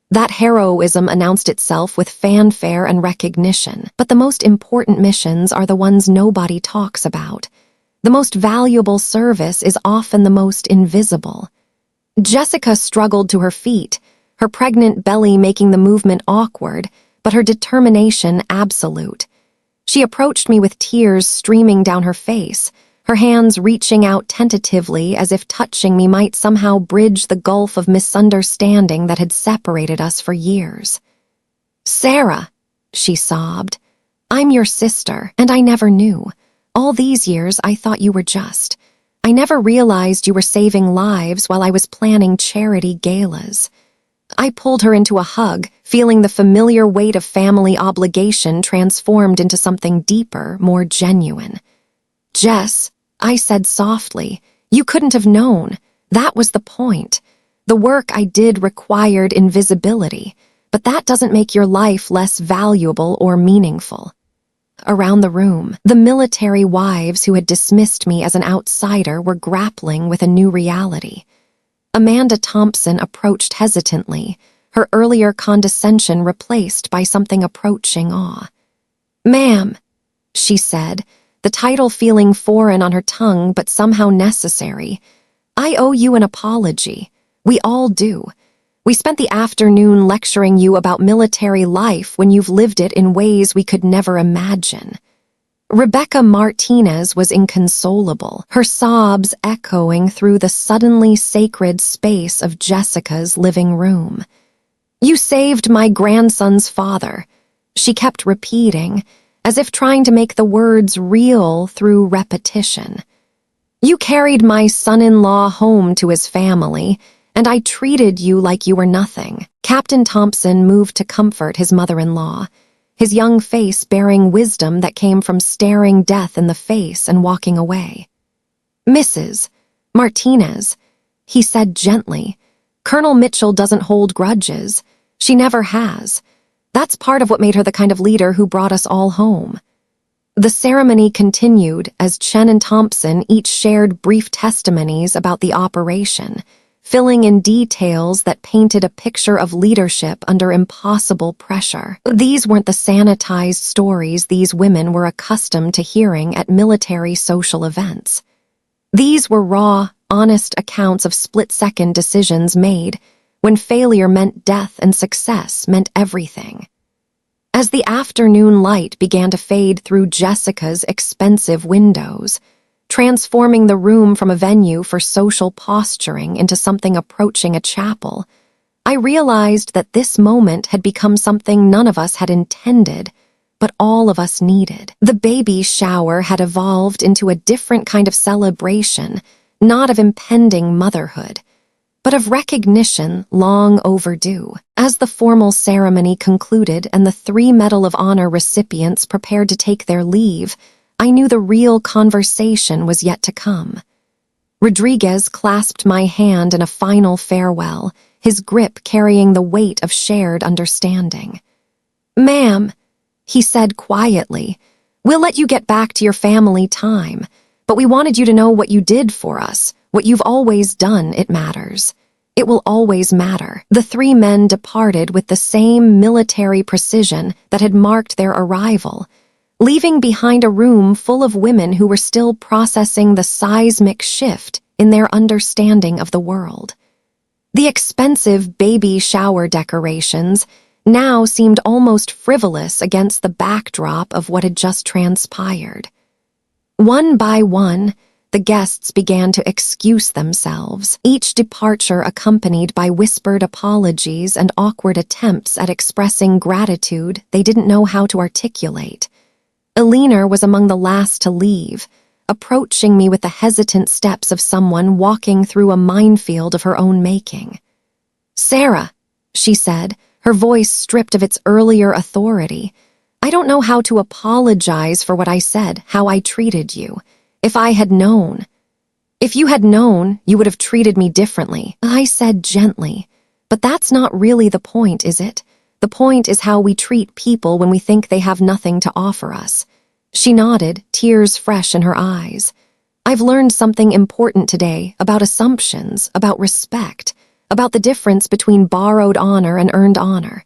That heroism announced itself with fanfare and recognition, but the most important missions are the ones nobody talks about. The most valuable service is often the most invisible." Jessica struggled to her feet, her pregnant belly making the movement awkward, but her determination absolute. She approached me with tears streaming down her face, her hands reaching out tentatively as if touching me might somehow bridge the gulf of misunderstanding that had separated us for years. "Sarah," she sobbed, "I'm your sister, and I never knew. All these years I thought you were just. I never realized you were saving lives while I was planning charity galas." I pulled her into a hug, feeling the familiar weight of family obligation transformed into something deeper, more genuine. "Jess," I said softly, "you couldn't have known. That was the point. The work I did required invisibility, but that doesn't make your life less valuable or meaningful." Around the room, the military wives who had dismissed me as an outsider were grappling with a new reality. Amanda Thompson approached hesitantly, her earlier condescension replaced by something approaching awe. "Ma'am," she said, the title feeling foreign on her tongue but somehow necessary, "I owe you an apology. We all do. We spent the afternoon lecturing you about military life when you've lived it in ways we could never imagine." Rebecca Martinez was inconsolable, her sobs echoing through the suddenly sacred space of Jessica's living room. "You saved my grandson's father," she kept repeating, as if trying to make the words real through repetition. "You carried my son-in-law home to his family, and I treated you like you were nothing." Captain Thompson moved to comfort his mother-in-law, his young face bearing wisdom that came from staring death in the face and walking away. "Mrs. Martinez," he said gently, "Colonel Mitchell doesn't hold grudges. She never has. That's part of what made her the kind of leader who brought us all home." The ceremony continued as Chen and Thompson each shared brief testimonies about the operation, filling in details that painted a picture of leadership under impossible pressure. These weren't the sanitized stories these women were accustomed to hearing at military social events. These were raw, honest accounts of split-second decisions made when failure meant death and success meant everything. As the afternoon light began to fade through Jessica's expensive windows, transforming the room from a venue for social posturing into something approaching a chapel, I realized that this moment had become something none of us had intended, but all of us needed. The baby shower had evolved into a different kind of celebration, not of impending motherhood, but of recognition long overdue. As the formal ceremony concluded and the 3 Medal of Honor recipients prepared to take their leave, I knew the real conversation was yet to come. Rodriguez clasped my hand in a final farewell, his grip carrying the weight of shared understanding. "Ma'am," he said quietly, "we'll let you get back to your family time, but we wanted you to know what you did for us, what you've always done. It matters. It will always matter." The 3 men departed with the same military precision that had marked their arrival, leaving behind a room full of women who were still processing the seismic shift in their understanding of the world. The expensive baby shower decorations now seemed almost frivolous against the backdrop of what had just transpired. One by one, The guests began to excuse themselves, each departure accompanied by whispered apologies and awkward attempts at expressing gratitude they didn't know how to articulate. Eleanor was among the last to leave, approaching me with the hesitant steps of someone walking through a minefield of her own making. "Sarah," she said, her voice stripped of its earlier authority, "I don't know how to apologize for what I said, how I treated you. If I had known." "If you had known, you would have treated me differently," I said gently. "But that's not really the point, is it? The point is how we treat people when we think they have nothing to offer us." She nodded, tears fresh in her eyes. "I've learned something important today about assumptions, about respect, about the difference between borrowed honor and earned honor."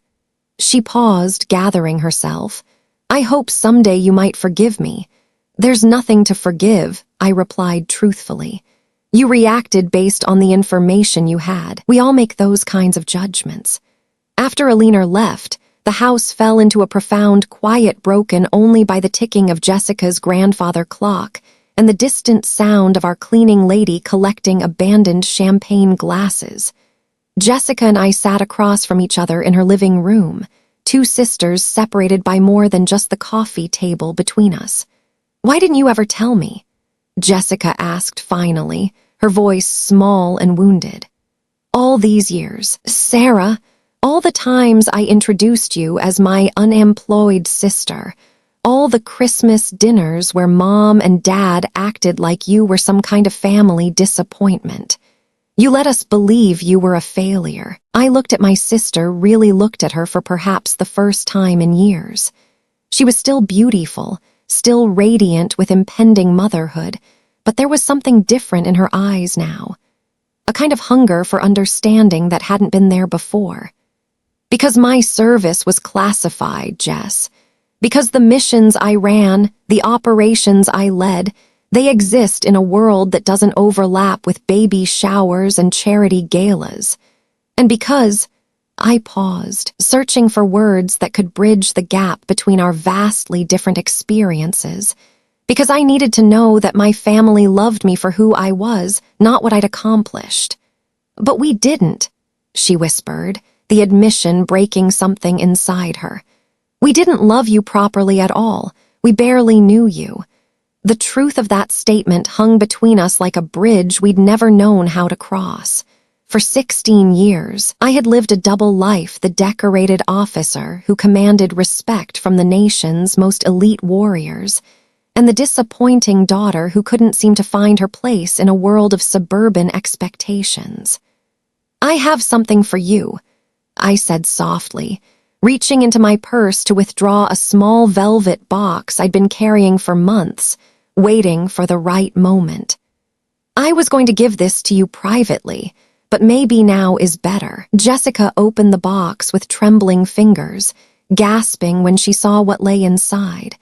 She paused, gathering herself. "I hope someday you might forgive me." "There's nothing to forgive," I replied truthfully. "You reacted based on the information you had. We all make those kinds of judgments." After Eleanor left, the house fell into a profound quiet broken only by the ticking of Jessica's grandfather clock and the distant sound of our cleaning lady collecting abandoned champagne glasses. Jessica and I sat across from each other in her living room, two sisters separated by more than just the coffee table between us. "Why didn't you ever tell me?" Jessica asked finally, her voice small and wounded. "All these years, Sarah, all the times I introduced you as my unemployed sister, all the Christmas dinners where Mom and Dad acted like you were some kind of family disappointment. You let us believe you were a failure." I looked at my sister, really looked at her for perhaps the first time in years. She was still beautiful, still radiant with impending motherhood, but there was something different in her eyes now. A kind of hunger for understanding that hadn't been there before. "Because my service was classified, Jess. Because the missions I ran, the operations I led, they exist in a world that doesn't overlap with baby showers and charity galas. And because..." I paused, searching for words that could bridge the gap between our vastly different experiences. "Because I needed to know that my family loved me for who I was, not what I'd accomplished." "But we didn't," she whispered, the admission breaking something inside her. "We didn't love you properly at all. We barely knew you." The truth of that statement hung between us like a bridge we'd never known how to cross. For 16 years, I had lived a double life, the decorated officer who commanded respect from the nation's most elite warriors, and the disappointing daughter who couldn't seem to find her place in a world of suburban expectations. "I have something for you," I said softly, reaching into my purse to withdraw a small velvet box I'd been carrying for months, waiting for the right moment. "I was going to give this to you privately, but maybe now is better." Jessica opened the box with trembling fingers, gasping when she saw what lay inside.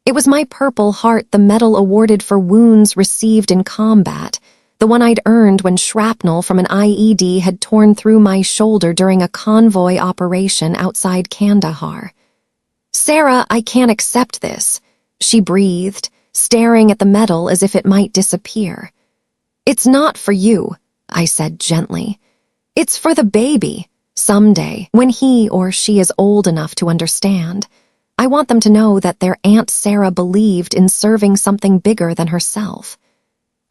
It was my Purple Heart, the medal awarded for wounds received in combat, the one I'd earned when shrapnel from an IED had torn through my shoulder during a convoy operation outside Kandahar. "Sarah, I can't accept this," she breathed, staring at the medal as if it might disappear. "It's not for you," I said gently. "It's for the baby. Someday, when he or she is old enough to understand, I want them to know that their Aunt Sarah believed in serving something bigger than herself.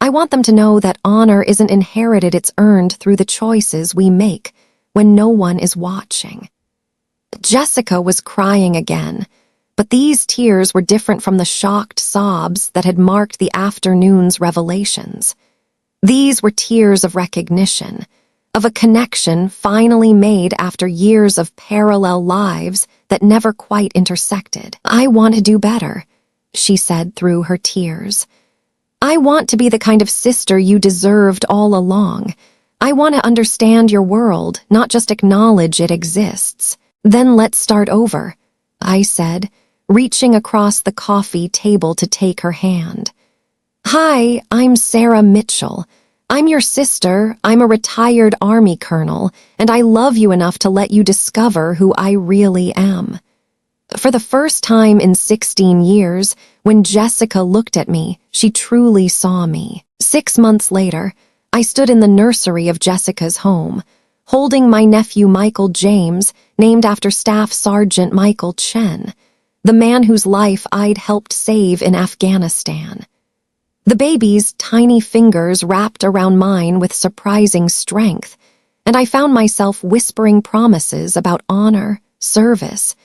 I want them to know that honor isn't inherited, it's earned through the choices we make when no one is watching." Jessica was crying again, but these tears were different from the shocked sobs that had marked the afternoon's revelations. These were tears of recognition, of a connection finally made after years of parallel lives that never quite intersected. "I want to do better," she said through her tears. "I want to be the kind of sister you deserved all along. I want to understand your world, not just acknowledge it exists." "Then let's start over," I said, reaching across the coffee table to take her hand. "Hi, I'm Sarah Mitchell. I'm your sister, I'm a retired Army colonel, and I love you enough to let you discover who I really am." For the first time in 16 years, when Jessica looked at me, She truly saw me. 6 months later, I stood in the nursery of Jessica's home, holding my nephew Michael James, named after Staff Sergeant Michael Chen, the man whose life I'd helped save in Afghanistan. The baby's tiny fingers wrapped around mine with surprising strength, and I found myself whispering promises about honor, service,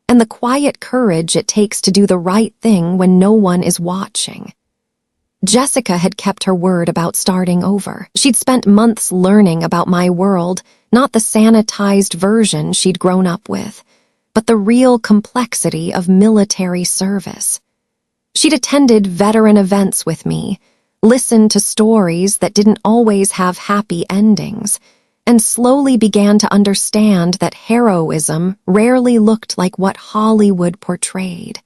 and the quiet courage it takes to do the right thing when no one is watching. Jessica had kept her word about starting over. She'd spent months learning about my world, not the sanitized version she'd grown up with, but the real complexity of military service. She'd attended veteran events with me, listened to stories that didn't always have happy endings, and slowly began to understand that heroism rarely looked like what Hollywood portrayed.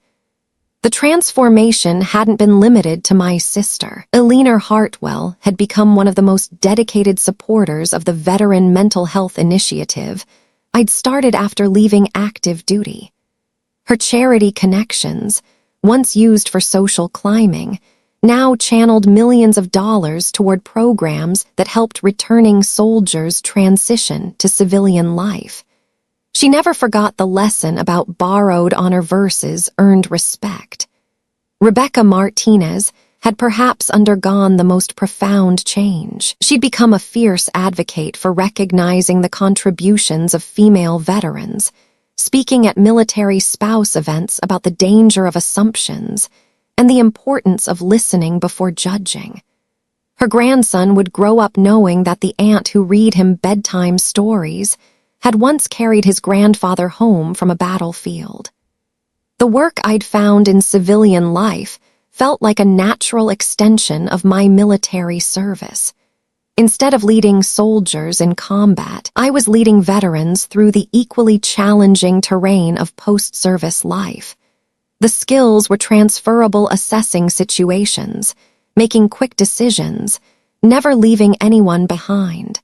The transformation hadn't been limited to my sister. Eleanor Hartwell had become one of the most dedicated supporters of the Veteran Mental Health Initiative I'd started after leaving active duty. Her charity connections, once used for social climbing, now channeled millions of dollars toward programs that helped returning soldiers transition to civilian life. She never forgot the lesson about borrowed honor versus earned respect. Rebecca Martinez had perhaps undergone the most profound change. She'd become a fierce advocate for recognizing the contributions of female veterans, speaking at military spouse events about the danger of assumptions and the importance of listening before judging. Her grandson would grow up knowing that the aunt who read him bedtime stories had once carried his grandfather home from a battlefield. The work I'd found in civilian life felt like a natural extension of my military service. Instead of leading soldiers in combat, I was leading veterans through the equally challenging terrain of post-service life. The skills were transferable, assessing situations, making quick decisions, never leaving anyone behind.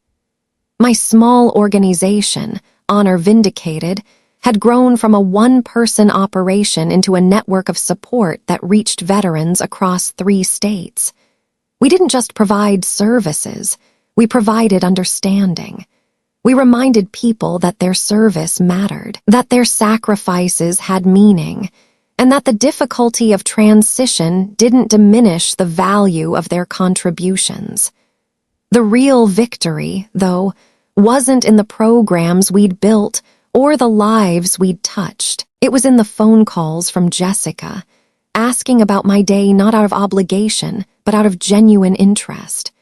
My small organization, Honor Vindicated, had grown from a one-person operation into a network of support that reached veterans across 3 states. We didn't just provide services, we provided understanding. We reminded people that their service mattered, that their sacrifices had meaning, and that the difficulty of transition didn't diminish the value of their contributions. The real victory, though, wasn't in the programs we'd built or the lives we'd touched. It was in the phone calls from Jessica, asking about my day not out of obligation, but out of genuine interest.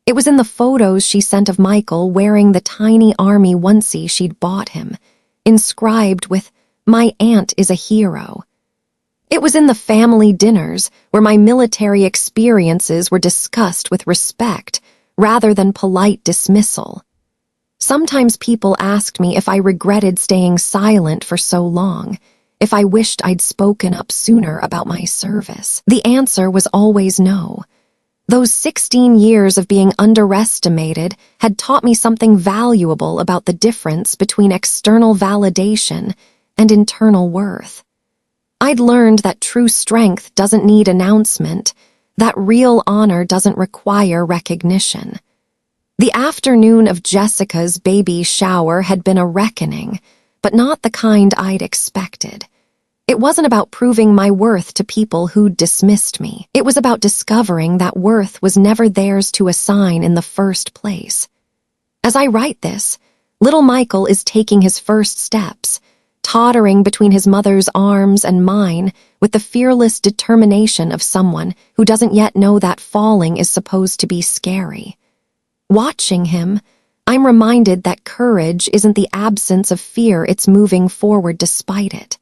It was in the photos she sent of Michael wearing the tiny army onesie she'd bought him, inscribed with, "My aunt is a hero." It was in the family dinners where my military experiences were discussed with respect rather than polite dismissal. Sometimes people asked me if I regretted staying silent for so long, if I wished I'd spoken up sooner about my service. The answer was always no. Those 16 years of being underestimated had taught me something valuable about the difference between external validation and internal worth. I'd learned that true strength doesn't need announcement, that real honor doesn't require recognition. The afternoon of Jessica's baby shower had been a reckoning, but not the kind I'd expected. It wasn't about proving my worth to people who'd dismissed me. It was about discovering that worth was never theirs to assign in the first place. As I write this, little Michael is taking his first steps, tottering between his mother's arms and mine with the fearless determination of someone who doesn't yet know that falling is supposed to be scary. Watching him, I'm reminded that courage isn't the absence of fear, it's moving forward despite it.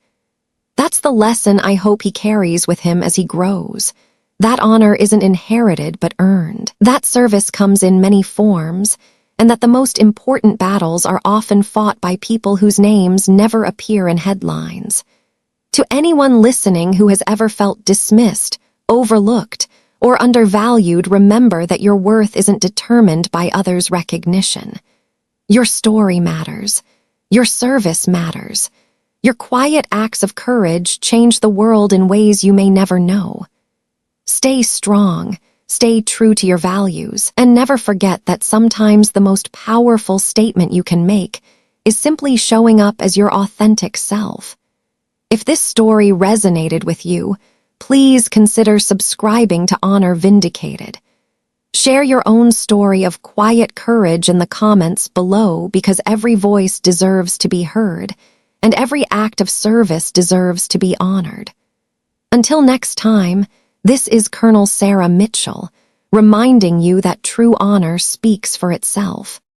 That's the lesson I hope he carries with him as he grows. That honor isn't inherited but earned. That service comes in many forms, and that the most important battles are often fought by people whose names never appear in headlines. To anyone listening who has ever felt dismissed, overlooked, or undervalued, remember that your worth isn't determined by others' recognition. Your story matters. Your service matters. Your quiet acts of courage change the world in ways you may never know. Stay strong, stay true to your values, and never forget that sometimes the most powerful statement you can make is simply showing up as your authentic self. If this story resonated with you, please consider subscribing to Honor Vindicated. Share your own story of quiet courage in the comments below, because every voice deserves to be heard, and every act of service deserves to be honored. Until next time, this is Colonel Sarah Mitchell, reminding you that true honor speaks for itself.